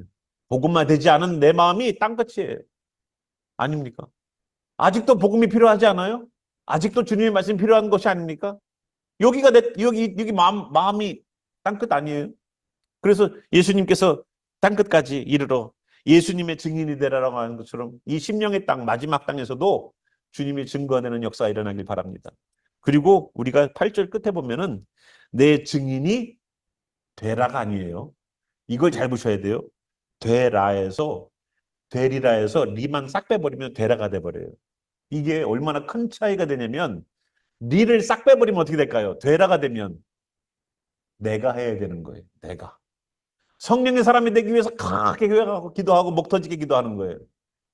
복음화되지 않은 내 마음이 땅끝이에요. 아닙니까? 아직도 복음이 필요하지 않아요? 아직도 주님의 말씀이 필요한 것이 아닙니까? 여기가 여기 마음이 땅끝 아니에요? 그래서 예수님께서 땅끝까지 이르러 예수님의 증인이 되라라고 하는 것처럼 이 심령의 땅, 마지막 땅에서도 주님이 증거하는 역사가 일어나길 바랍니다. 그리고 우리가 8절 끝에 보면은 내 증인이 되라가 아니에요. 이걸 잘 보셔야 돼요. 되라에서 되리라에서 리만 싹 빼버리면 되라가 돼버려요. 이게 얼마나 큰 차이가 되냐면 리를 싹 빼버리면 어떻게 될까요? 되라가 되면 내가 해야 되는 거예요. 내가. 성령의 사람이 되기 위해서 크게 교회가고 기도하고 목 터지게 기도하는 거예요.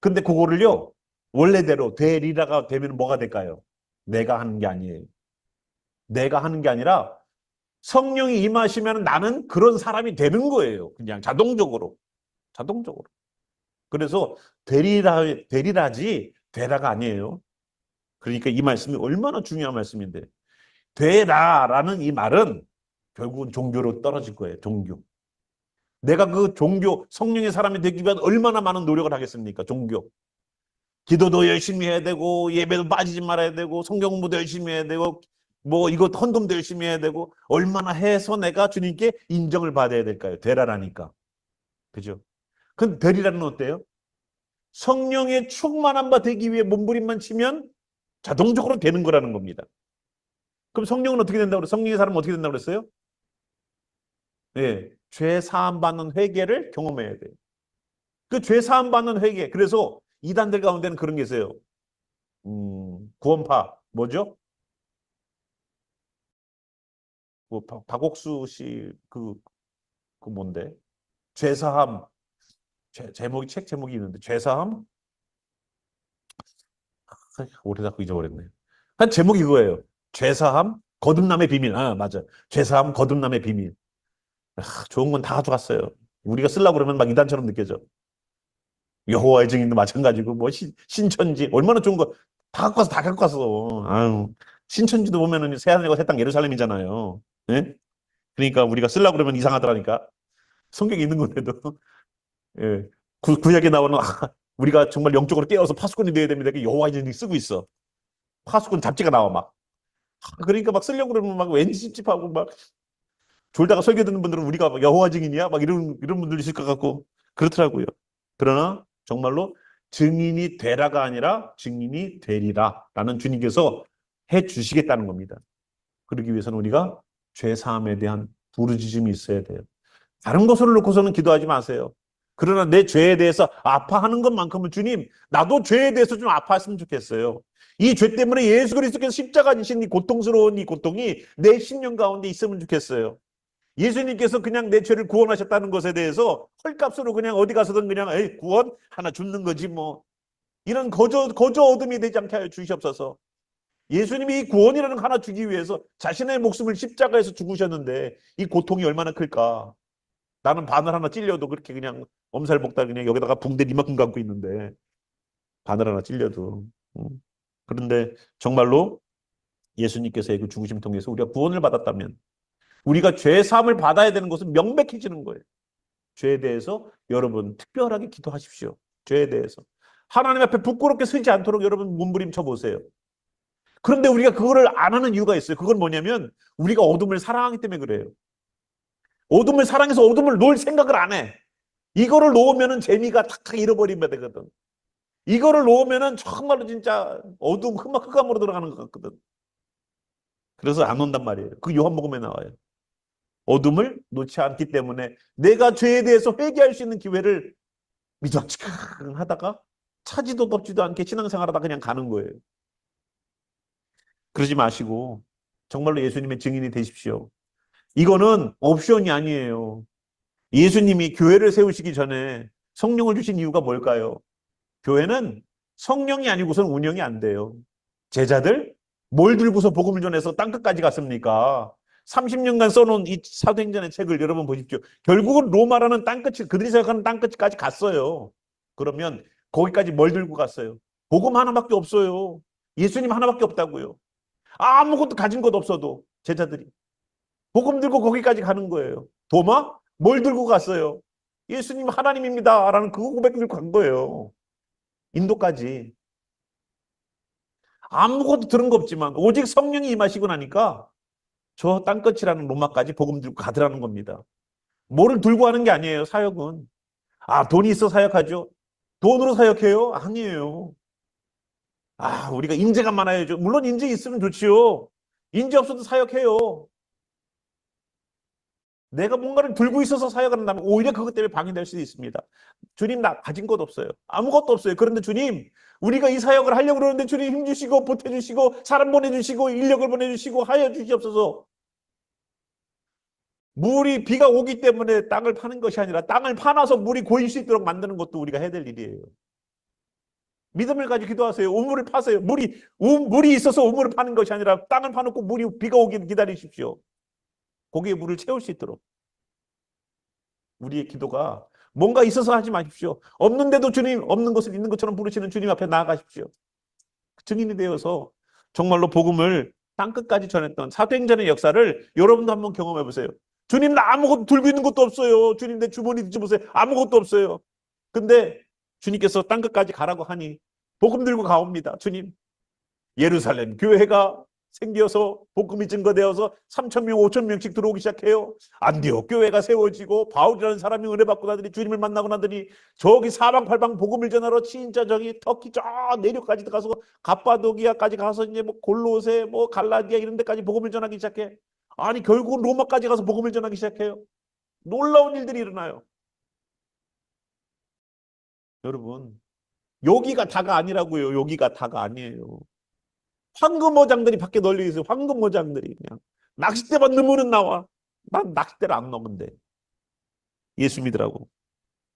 근데 그거를요. 원래대로 되리라가 되면 뭐가 될까요? 내가 하는 게 아니에요. 내가 하는 게 아니라 성령이 임하시면 나는 그런 사람이 되는 거예요. 그냥 자동적으로. 자동적으로. 그래서 되리라지 되라가 아니에요. 그러니까 이 말씀이 얼마나 중요한 말씀인데 되라라는 이 말은 결국은 종교로 떨어질 거예요. 종교. 내가 그 종교 성령의 사람이 되기 위한 얼마나 많은 노력을 하겠습니까? 종교. 기도도 열심히 해야 되고 예배도 빠지지 말아야 되고 성경 공부도 열심히 해야 되고 뭐 이거 헌금도 열심히 해야 되고 얼마나 해서 내가 주님께 인정을 받아야 될까요? 되라라니까. 그죠? 근데 되리라는 어때요? 성령의 충만한 바 되기 위해 몸부림만 치면 자동적으로 되는 거라는 겁니다. 그럼 성령은 어떻게 된다고 그랬어요? 성령의 사람은 어떻게 된다고 그랬어요? 예, 죄 사함 받는 회개를 경험해야 돼요. 그 죄 사함 받는 회개. 그래서 이단들 가운데는 그런 게 있어요. 구원파 뭐죠? 뭐 박옥수 씨 그 뭔데? 죄사함 제목이 책 제목이 있는데 죄사함 오래다고 잊어버렸네요. 한 제목이 그거예요. 죄사함 거듭남의 비밀. 아 맞아. 죄사함 거듭남의 비밀. 아, 좋은 건 다 가져갔어요. 우리가 쓰려고 그러면 막 이단처럼 느껴져. 여호와의 증인도 마찬가지고 뭐 신천지 얼마나 좋은 거 다 갖고 와서 다 갖고 왔어. 아유 신천지도 보면은 새하늘과 새 땅 예루살렘이잖아요. 예? 그러니까 우리가 쓰려고 그러면 이상하더라니까. 성경에 있는 건데도 예. 구약에 나오는 우리가 정말 영적으로 깨어서 파수꾼이 되어야 됩니다. 여호와의 증인 쓰고 있어. 파수꾼 잡지가 나와 막. 그러니까 막 쓰려고 그러면 막 왠지 찝찝하고 막 졸다가 설교 듣는 분들은 우리가 막 여호와 증인이야? 막 이런 분들 있을 것 같고 그렇더라고요. 그러나 정말로 증인이 되라가 아니라 증인이 되리라라는 주님께서 해 주시겠다는 겁니다. 그러기 위해서는 우리가 죄 사함에 대한 부르짖음이 있어야 돼요. 다른 것을 놓고서는 기도하지 마세요. 그러나 내 죄에 대해서 아파하는 것만큼은 주님, 나도 죄에 대해서 좀 아파했으면 좋겠어요. 이 죄 때문에 예수 그리스도께서 십자가 지신 이 고통스러운 이 고통이 내 심령 가운데 있으면 좋겠어요. 예수님께서 그냥 내 죄를 구원하셨다는 것에 대해서 헐값으로 그냥 어디 가서든 그냥 에이, 구원 하나 줍는 거지 뭐. 이런 거저 얻음이 되지 않게 하여 주시옵소서. 예수님이 이 구원이라는 거 하나 주기 위해서 자신의 목숨을 십자가에서 죽으셨는데 이 고통이 얼마나 클까. 나는 바늘 하나 찔려도 그렇게 그냥 엄살 먹다 그냥 여기다가 붕대 이만큼 감고 있는데 바늘 하나 찔려도. 그런데 정말로 예수님께서의 그 죽으심 통해서 우리가 구원을 받았다면 우리가 죄 사함을 받아야 되는 것은 명백해지는 거예요. 죄에 대해서 여러분 특별하게 기도하십시오. 죄에 대해서. 하나님 앞에 부끄럽게 서지 않도록 여러분 몸부림쳐 보세요. 그런데 우리가 그거를 안 하는 이유가 있어요. 그건 뭐냐면 우리가 어둠을 사랑하기 때문에 그래요. 어둠을 사랑해서 어둠을 놓을 생각을 안 해. 이거를 놓으면은 재미가 탁탁 잃어버리면 되거든. 이거를 놓으면은 정말로 진짜 어둠 흑암으로 들어가는 것 같거든. 그래서 안 온단 말이에요. 그 요한복음에 나와요. 어둠을 놓지 않기 때문에 내가 죄에 대해서 회개할 수 있는 기회를 미적지근 하다가 차지도 덥지도 않게 신앙생활하다 그냥 가는 거예요. 그러지 마시고 정말로 예수님의 증인이 되십시오. 이거는 옵션이 아니에요. 예수님이 교회를 세우시기 전에 성령을 주신 이유가 뭘까요? 교회는 성령이 아니고선 운영이 안 돼요. 제자들 뭘 들고서 복음을 전해서 땅끝까지 갔습니까? 30년간 써놓은 이 사도행전의 책을 여러분 보십시오. 결국은 로마라는 땅끝이 그들이 생각하는 땅끝까지 갔어요. 그러면 거기까지 뭘 들고 갔어요? 복음 하나밖에 없어요. 예수님 하나밖에 없다고요. 아무것도 가진 것 없어도 제자들이 복음 들고 거기까지 가는 거예요. 도마? 뭘 들고 갔어요? 예수님 하나님입니다 라는 그 고백 들고 간 거예요. 인도까지. 아무것도 들은 거 없지만 오직 성령이 임하시고 나니까 저 땅끝이라는 로마까지 복음 들고 가더라는 겁니다. 뭐를 들고 하는 게 아니에요, 사역은. 아, 돈이 있어 사역하죠? 돈으로 사역해요? 아니에요. 아, 우리가 인재가 많아야죠. 물론 인재 있으면 좋지요. 인재 없어도 사역해요. 내가 뭔가를 들고 있어서 사역을 한다면 오히려 그것 때문에 방해될 수도 있습니다. 주님, 나 가진 것 없어요. 아무것도 없어요. 그런데 주님, 우리가 이 사역을 하려고 그러는데 주님 힘주시고 보태주시고 사람 보내주시고 인력을 보내주시고 하여 주시옵소서. 물이 비가 오기 때문에 땅을 파는 것이 아니라 땅을 파놔서 물이 고일 수 있도록 만드는 것도 우리가 해야 될 일이에요. 믿음을 가지고 기도하세요. 우물을 파세요. 물이 있어서 우물을 파는 것이 아니라 땅을 파놓고 비가 오기를 기다리십시오. 거기에 물을 채울 수 있도록. 우리의 기도가 뭔가 있어서 하지 마십시오. 없는데도 주님, 없는 것을 있는 것처럼 부르시는 주님 앞에 나아가십시오. 증인이 되어서 정말로 복음을 땅끝까지 전했던 사도행전의 역사를 여러분도 한번 경험해 보세요. 주님, 나 아무것도 들고 있는 것도 없어요. 주님, 내 주머니 뒤져보세요. 아무것도 없어요. 근데 주님께서 땅끝까지 가라고 하니 복음 들고 가옵니다. 주님, 예루살렘 교회가 생겨서 복음이 증거되어서 3,000명, 5,000명씩 들어오기 시작해요. 안디옥 교회가 세워지고 바울이라는 사람이 은혜 받고 나더니 주님을 만나고 나더니 저기 사방팔방 복음을 전하러 진짜 저기 터키 저 내륙까지 가서 갑바도기아까지 가서 이제 뭐 골로새 뭐 갈라디아 이런 데까지 복음을 전하기 시작해. 아니 결국은 로마까지 가서 복음을 전하기 시작해요. 놀라운 일들이 일어나요. 여러분, 여기가 다가 아니라고요. 여기가 다가 아니에요. 황금어장들이 밖에 널려 있어요. 황금어장들이 그냥 낚싯대만 넣으면 나와. 난 낚싯대를 안 넣는데 예수 믿으라고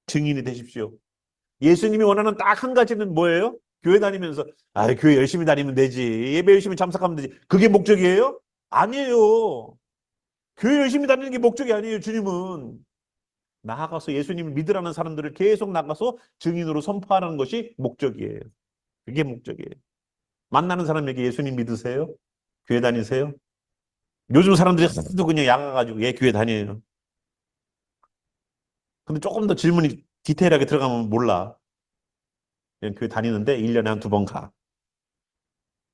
증인이 되십시오. 예수님이 원하는 딱 한 가지는 뭐예요? 교회 다니면서 교회 열심히 다니면 되지. 예배 열심히 참석하면 되지. 그게 목적이에요? 아니에요. 교회 열심히 다니는 게 목적이 아니에요. 주님은 나아가서 예수님을 믿으라는 사람들을 계속 나가서 증인으로 선포하는 것이 목적이에요. 그게 목적이에요. 만나는 사람에게 예수님 믿으세요? 교회 다니세요? 요즘 사람들이 하도 그냥 야가가지고 교회 다녀요. 근데 조금 더 질문이 디테일하게 들어가면 몰라. 그냥 교회 다니는데 1년에 한 2번 가.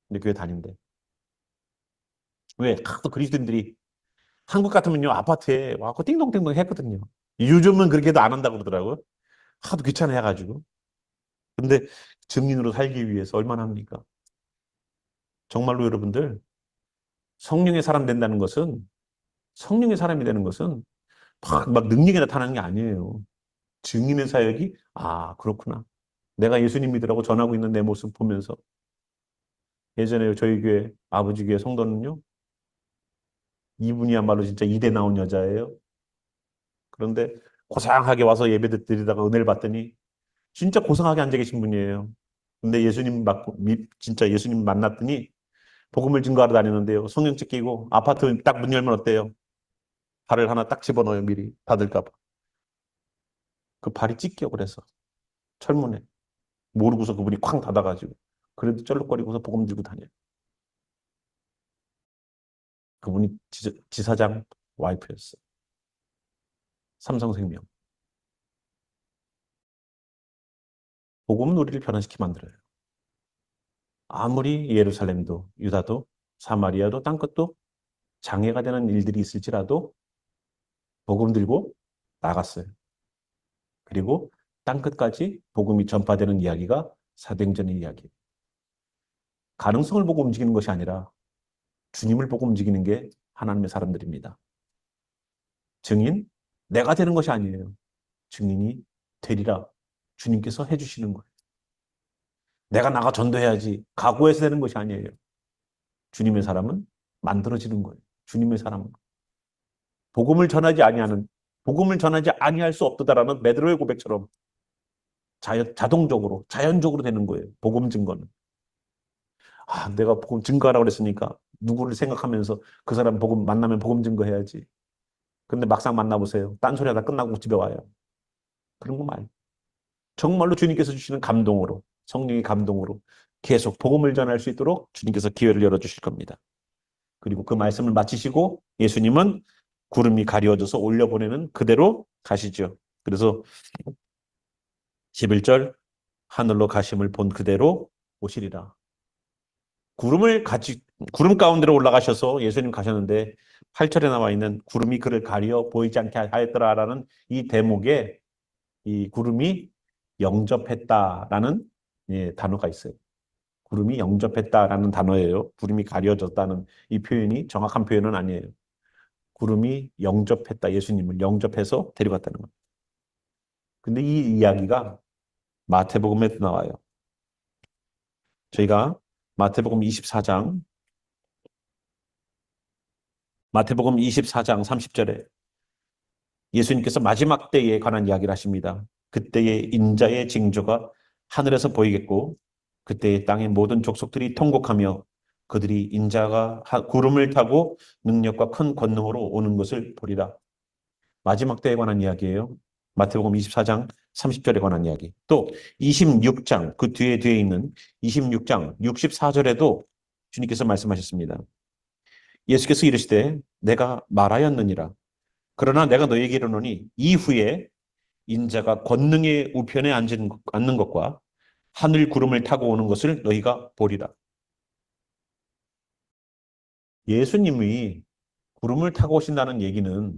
근데 교회 다닌대. 왜? 하도 그리스도인들이 한국 같으면요 아파트에 와서 띵동띵동 했거든요. 요즘은 그렇게도 안 한다고 그러더라고요. 하도 귀찮아 해가지고. 근데 증인으로 살기 위해서 얼마나 합니까? 정말로 여러분들 성령의 사람 된다는 것은 성령의 사람이 되는 것은 막 능력이 나타나는 게 아니에요. 증인의 사역이 그렇구나. 내가 예수님 믿으라고 전하고 있는 내 모습 보면서 예전에 저희 교회 아버지 교회 성도는요. 이분이야말로 진짜 이대 나온 여자예요. 그런데 고상하게 와서 예배 드리다가 은혜를 받더니 진짜 고상하게 앉아 계신 분이에요. 근데 진짜 예수님 만났더니 복음을 증거하러 다니는데요. 성령책 끼고 아파트 딱 문 열면 어때요? 발을 하나 딱 집어넣어요. 미리 닫을까 봐. 그 발이 찢겨 그래서 철문에. 모르고서 그분이 쾅 닫아가지고 그래도 쩔룩거리고서 복음 들고 다녀요. 그분이 지사장 와이프였어요. 삼성생명. 복음은 우리를 변화시켜 만들어요. 아무리 예루살렘도 유다도 사마리아도 땅끝도 장애가 되는 일들이 있을지라도 복음 들고 나갔어요. 그리고 땅끝까지 복음이 전파되는 이야기가 사도행전의 이야기예요. 가능성을 보고 움직이는 것이 아니라 주님을 보고 움직이는 게 하나님의 사람들입니다. 증인? 내가 되는 것이 아니에요. 증인이 되리라. 주님께서 해주시는 거예요. 내가 나가 전도해야지. 각오해서 되는 것이 아니에요. 주님의 사람은 만들어지는 거예요. 주님의 사람은. 복음을 전하지 아니하는, 복음을 전하지 아니할 수 없다라는 베드로의 고백처럼 자동적으로, 자연적으로 되는 거예요. 복음 증거는. 아, 내가 복음 증거하라고 그랬으니까 누구를 생각하면서 그 사람 복음 만나면 복음 증거해야지. 근데 막상 만나보세요. 딴소리하다 끝나고 집에 와요. 그런 거 말이에요. 정말로 주님께서 주시는 감동으로, 성령의 감동으로 계속 복음을 전할 수 있도록 주님께서 기회를 열어주실 겁니다. 그리고 그 말씀을 마치시고 예수님은 구름이 가리워져서 올려보내는 그대로 가시죠. 그래서 11절 하늘로 가심을 본 그대로 오시리라. 구름 가운데로 올라가셔서 예수님 가셨는데 8절에 나와 있는 구름이 그를 가리어 보이지 않게 하였더라라는 이 대목에 이 구름이 영접했다라는 단어가 있어요. 구름이 영접했다라는 단어예요. 구름이 가려졌다는 이 표현이 정확한 표현은 아니에요. 구름이 영접했다. 예수님을 영접해서 데려갔다는 겁니다. 근데 이 이야기가 마태복음에도 나와요. 저희가 마태복음 24장 30절에 예수님께서 마지막 때에 관한 이야기를 하십니다. 그때의 인자의 징조가 하늘에서 보이겠고 그때의 땅의 모든 족속들이 통곡하며 그들이 인자가 구름을 타고 능력과 큰 권능으로 오는 것을 보리라. 마지막 때에 관한 이야기예요. 마태복음 24장 30절에 관한 이야기. 또 26장 그 뒤에 있는 26장 64절에도 주님께서 말씀하셨습니다. 예수께서 이르시되 내가 말하였느니라. 그러나 내가 너희에게 이르노니 이후에 인자가 권능의 우편에 앉는 것과 하늘 구름을 타고 오는 것을 너희가 보리라. 예수님이 구름을 타고 오신다는 얘기는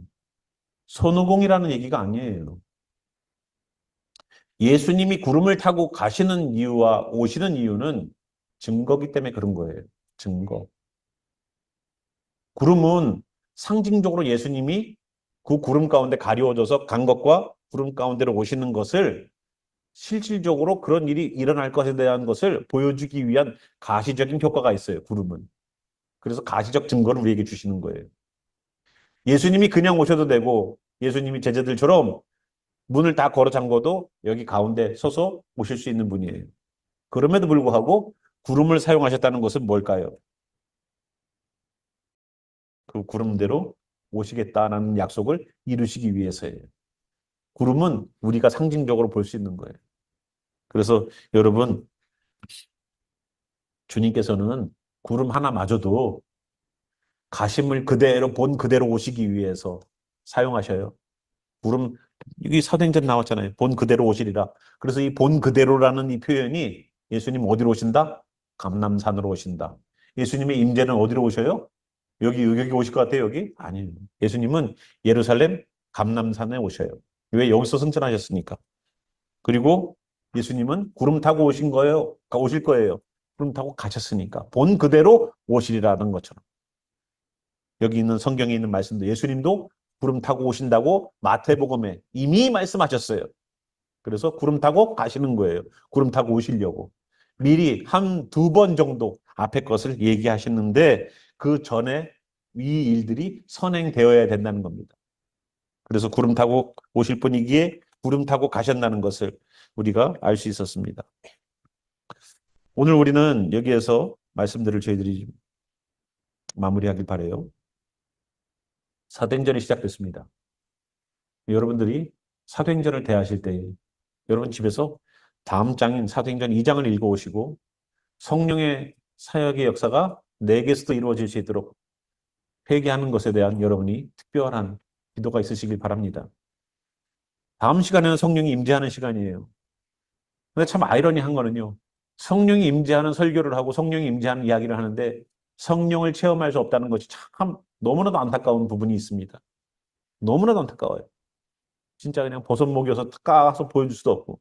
손오공이라는 얘기가 아니에요. 예수님이 구름을 타고 가시는 이유와 오시는 이유는 증거기 때문에 그런 거예요. 증거. 구름은 상징적으로 예수님이 그 구름 가운데 가리워져서 간 것과 구름 가운데로 오시는 것을 실질적으로 그런 일이 일어날 것에 대한 것을 보여주기 위한 가시적인 효과가 있어요. 구름은. 그래서 가시적 증거를 우리에게 주시는 거예요. 예수님이 그냥 오셔도 되고 예수님이 제자들처럼 문을 다 걸어 잠궈도 여기 가운데 서서 오실 수 있는 분이에요. 그럼에도 불구하고 구름을 사용하셨다는 것은 뭘까요? 그 구름대로 오시겠다는 약속을 이루시기 위해서예요. 구름은 우리가 상징적으로 볼 수 있는 거예요. 그래서 여러분, 주님께서는 구름 하나마저도 가심을 그대로 본 그대로 오시기 위해서 사용하셔요. 구름, 여기 사도행전 나왔잖아요. 본 그대로 오시리라. 그래서 이 본 그대로라는 이 표현이 예수님 어디로 오신다? 감람산으로 오신다. 예수님의 임재는 어디로 오셔요? 여기 오실 것 같아요, 여기? 아니에요. 예수님은 예루살렘 감람산에 오셔요. 왜 여기서 승천하셨으니까. 그리고 예수님은 구름 타고 오신 거예요. 오실 거예요. 구름 타고 가셨으니까. 본 그대로 오시리라는 것처럼. 여기 있는 성경에 있는 말씀도 예수님도 구름 타고 오신다고 마태복음에 이미 말씀하셨어요. 그래서 구름 타고 가시는 거예요. 구름 타고 오시려고. 미리 한 두 번 정도 앞에 것을 얘기하시는데 그 전에 이 일들이 선행되어야 된다는 겁니다. 그래서 구름 타고 오실 분이기에 구름 타고 가셨다는 것을 우리가 알 수 있었습니다. 오늘 우리는 여기에서 말씀들을 저희들이 마무리하길 바라요. 사도행전이 시작됐습니다. 여러분들이 사도행전을 대하실 때 여러분 집에서 다음 장인 사도행전 2장을 읽어오시고 성령의 사역의 역사가 내게서도 이루어질 수 있도록 회개하는 것에 대한 여러분이 특별한 기도가 있으시길 바랍니다. 다음 시간에는 성령이 임재하는 시간이에요. 근데 참 아이러니한 거는요. 성령이 임재하는 설교를 하고 성령이 임재하는 이야기를 하는데 성령을 체험할 수 없다는 것이 참 너무나도 안타까운 부분이 있습니다. 너무나도 안타까워요. 진짜 그냥 버섯 목여서 까서 보여줄 수도 없고.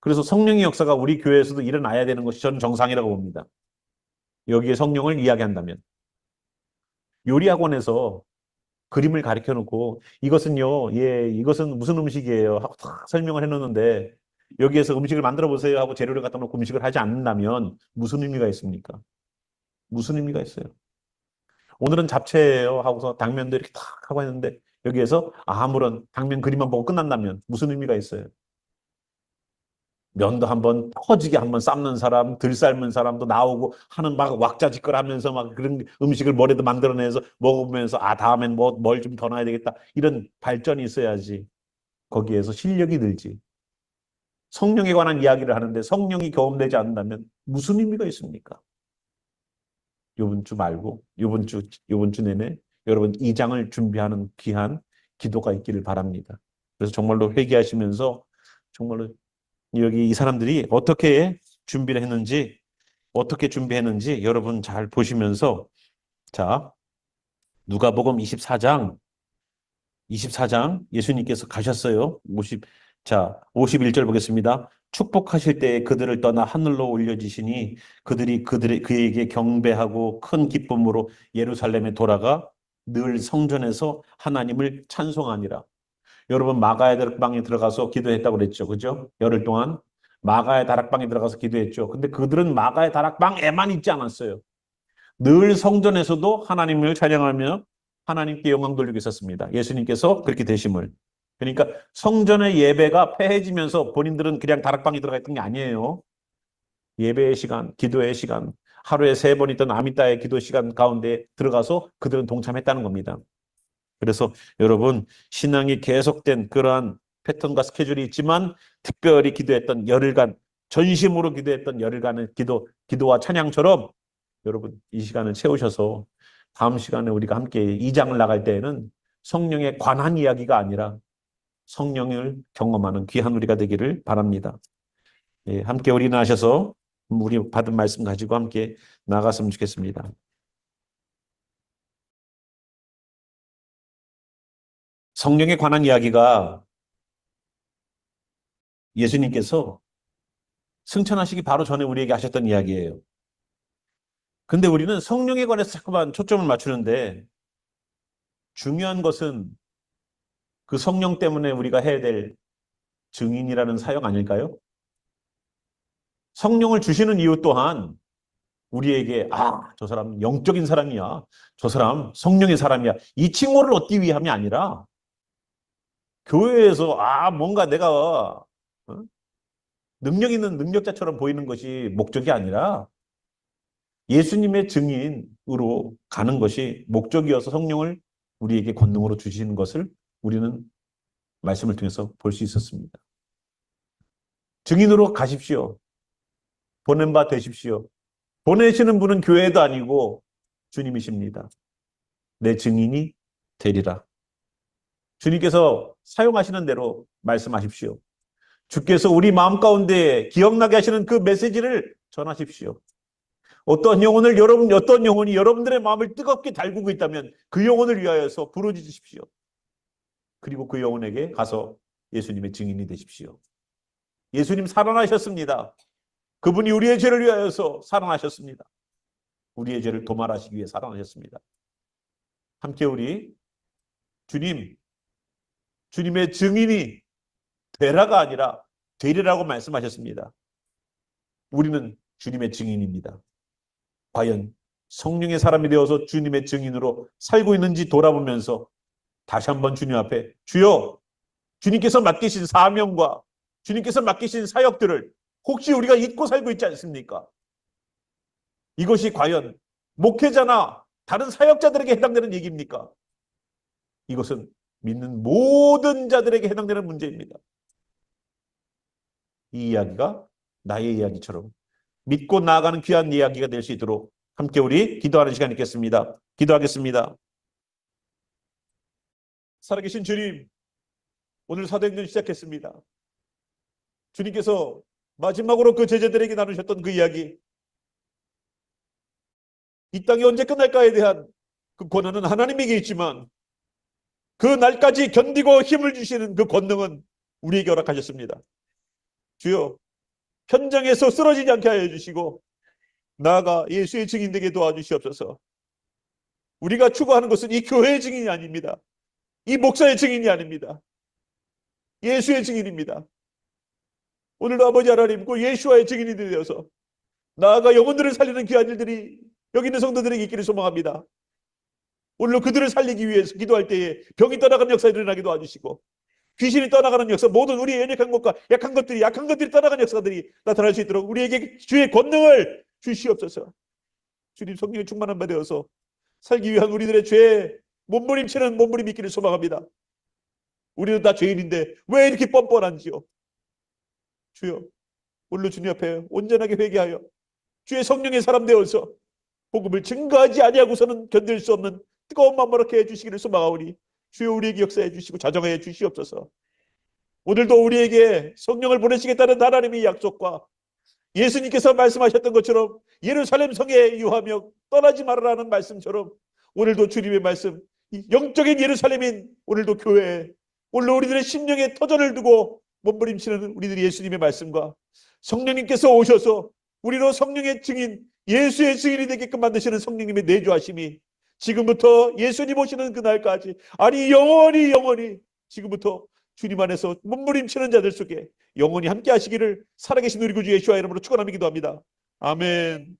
그래서 성령의 역사가 우리 교회에서도 일어나야 되는 것이 저는 정상이라고 봅니다. 여기에 성령을 이야기한다면. 요리학원에서 그림을 가르쳐 놓고 이것은요, 예, 이것은 무슨 음식이에요 하고 다 설명을 해 놓는데 여기에서 음식을 만들어 보세요 하고 재료를 갖다 놓고 음식을 하지 않는다면 무슨 의미가 있습니까? 무슨 의미가 있어요? 오늘은 잡채예요 하고서 당면도 이렇게 탁 하고 했는데 여기에서 아무런 당면 그림만 보고 끝난다면 무슨 의미가 있어요? 면도 한번 터지게 한번 삶는 사람, 덜 삶은 사람도 나오고 하는 막 왁자지껄 하면서 막 그런 음식을 머리도 만들어내서 먹으면서 아, 다음엔 뭐, 뭘 좀 더 넣어야 되겠다. 이런 발전이 있어야지 거기에서 실력이 늘지. 성령에 관한 이야기를 하는데 성령이 경험되지 않는다면 무슨 의미가 있습니까? 요번 주 말고, 요번 주 내내 여러분 이 장을 준비하는 귀한 기도가 있기를 바랍니다. 그래서 정말로 회개하시면서 정말로 여기 이 사람들이 어떻게 준비했는지 여러분 잘 보시면서 자, 누가복음 24장 예수님께서 가셨어요. 51절 보겠습니다. 축복하실 때 그들을 떠나 하늘로 올려지시니 그에게 경배하고 큰 기쁨으로 예루살렘에 돌아가 늘 성전에서 하나님을 찬송하니라. 여러분 마가의 다락방에 들어가서 기도했다고 그랬죠. 그죠? 열흘 동안 마가의 다락방에 들어가서 기도했죠. 근데 그들은 마가의 다락방에만 있지 않았어요. 늘 성전에서도 하나님을 찬양하며 하나님께 영광 돌리고 있었습니다. 예수님께서 그렇게 되심을. 그러니까 성전의 예배가 폐해지면서 본인들은 그냥 다락방에 들어가 있던 게 아니에요. 예배의 시간, 기도의 시간, 하루에 3번 있던 아미따의 기도 시간 가운데 들어가서 그들은 동참했다는 겁니다. 그래서 여러분 신앙이 계속된 그러한 패턴과 스케줄이 있지만 특별히 기도했던 열흘간 전심으로 기도했던 열흘간의 기도와 찬양처럼 여러분 이 시간을 채우셔서 다음 시간에 우리가 함께 이 장을 나갈 때에는 성령에 관한 이야기가 아니라 성령을 경험하는 귀한 우리가 되기를 바랍니다. 예, 함께 올인하셔서 우리 받은 말씀 가지고 함께 나갔으면 좋겠습니다. 성령에 관한 이야기가 예수님께서 승천하시기 바로 전에 우리에게 하셨던 이야기예요. 근데 우리는 성령에 관해서 자꾸만 초점을 맞추는데 중요한 것은 그 성령 때문에 우리가 해야 될 증인이라는 사역 아닐까요? 성령을 주시는 이유 또한 우리에게 저 사람 영적인 사람이야. 저 사람 성령의 사람이야. 이 칭호를 얻기 위함이 아니라 교회에서 뭔가 내가 능력 있는 능력자처럼 보이는 것이 목적이 아니라 예수님의 증인으로 가는 것이 목적이어서 성령을 우리에게 권능으로 주시는 것을 우리는 말씀을 통해서 볼 수 있었습니다. 증인으로 가십시오. 보낸 바 되십시오. 보내시는 분은 교회도 아니고 주님이십니다. 내 증인이 되리라. 주님께서 사용하시는 대로 말씀하십시오. 주께서 우리 마음 가운데 기억나게 하시는 그 메시지를 전하십시오. 어떤 영혼이 여러분들의 마음을 뜨겁게 달구고 있다면 그 영혼을 위하여서 부르짖으십시오. 그리고 그 영혼에게 가서 예수님의 증인이 되십시오. 예수님 살아나셨습니다. 그분이 우리의 죄를 위하여서 살아나셨습니다. 우리의 죄를 도말하시기 위해 살아나셨습니다. 함께 우리 주님의 증인이 되라가 아니라 되리라고 말씀하셨습니다. 우리는 주님의 증인입니다. 과연 성령의 사람이 되어서 주님의 증인으로 살고 있는지 돌아보면서 다시 한번 주님 앞에 주여, 주님께서 맡기신 사명과 주님께서 맡기신 사역들을 혹시 우리가 잊고 살고 있지 않습니까? 이것이 과연 목회자나 다른 사역자들에게 해당되는 얘기입니까? 이것은 믿는 모든 자들에게 해당되는 문제입니다. 이 이야기가 나의 이야기처럼 믿고 나아가는 귀한 이야기가 될 수 있도록 함께 우리 기도하는 시간이 있겠습니다. 기도하겠습니다. 살아계신 주님, 오늘 사도행전 시작했습니다. 주님께서 마지막으로 그 제자들에게 나누셨던 그 이야기, 이 땅이 언제 끝날까에 대한 그 권한은 하나님에게 있지만 그 날까지 견디고 힘을 주시는 그 권능은 우리에게 허락하셨습니다. 주여, 현장에서 쓰러지지 않게 하여 주시고 나아가 예수의 증인 되게 도와주시옵소서. 우리가 추구하는 것은 이 교회의 증인이 아닙니다. 이 목사의 증인이 아닙니다. 예수의 증인입니다. 오늘도 아버지 하나님 그 예수와의 증인이 되어서 나아가 영혼들을 살리는 귀한 일들이 여기 있는 성도들에게 있기를 소망합니다. 오늘도 그들을 살리기 위해서 기도할 때에 병이 떠나가는 역사 일어나게 도와주시고 귀신이 떠나가는 역사, 모든 우리의 연약한 것과 약한 것들이 떠나가는 역사들이 나타날 수 있도록 우리에게 주의 권능을 주시옵소서. 주님 성령의 충만한 바 되어서 살기 위한 우리들의 죄에 몸부림치는 몸부림 있기를 소망합니다. 우리는 다 죄인인데 왜 이렇게 뻔뻔한지요? 주여, 오늘로 주님 앞에 온전하게 회개하여 주의 성령의 사람 되어서 복음을 증거하지 아니하고서는 견딜 수 없는 뜨거운 마음을 얻게 해주시기를 소망하오니 주여 우리에게 역사해 주시고 자정하여 주시옵소서. 오늘도 우리에게 성령을 보내시겠다는 하나님의 약속과 예수님께서 말씀하셨던 것처럼 예루살렘 성에 유하며 떠나지 말으라는 말씀처럼 오늘도 주님의 말씀, 영적인 예루살렘인 오늘도 교회에 오늘 우리들의 심령에 터전을 두고 몸부림치는 우리들이 예수님의 말씀과 성령님께서 오셔서 우리로 성령의 증인, 예수의 증인이 되게끔 만드시는 성령님의 내주하심이 지금부터 예수님 오시는 그날까지, 아니 영원히 지금부터 주님 안에서 몸부림치는 자들 속에 영원히 함께 하시기를 살아계신 우리 구주 예수와 이름으로 축원하며 기도합니다. 아멘.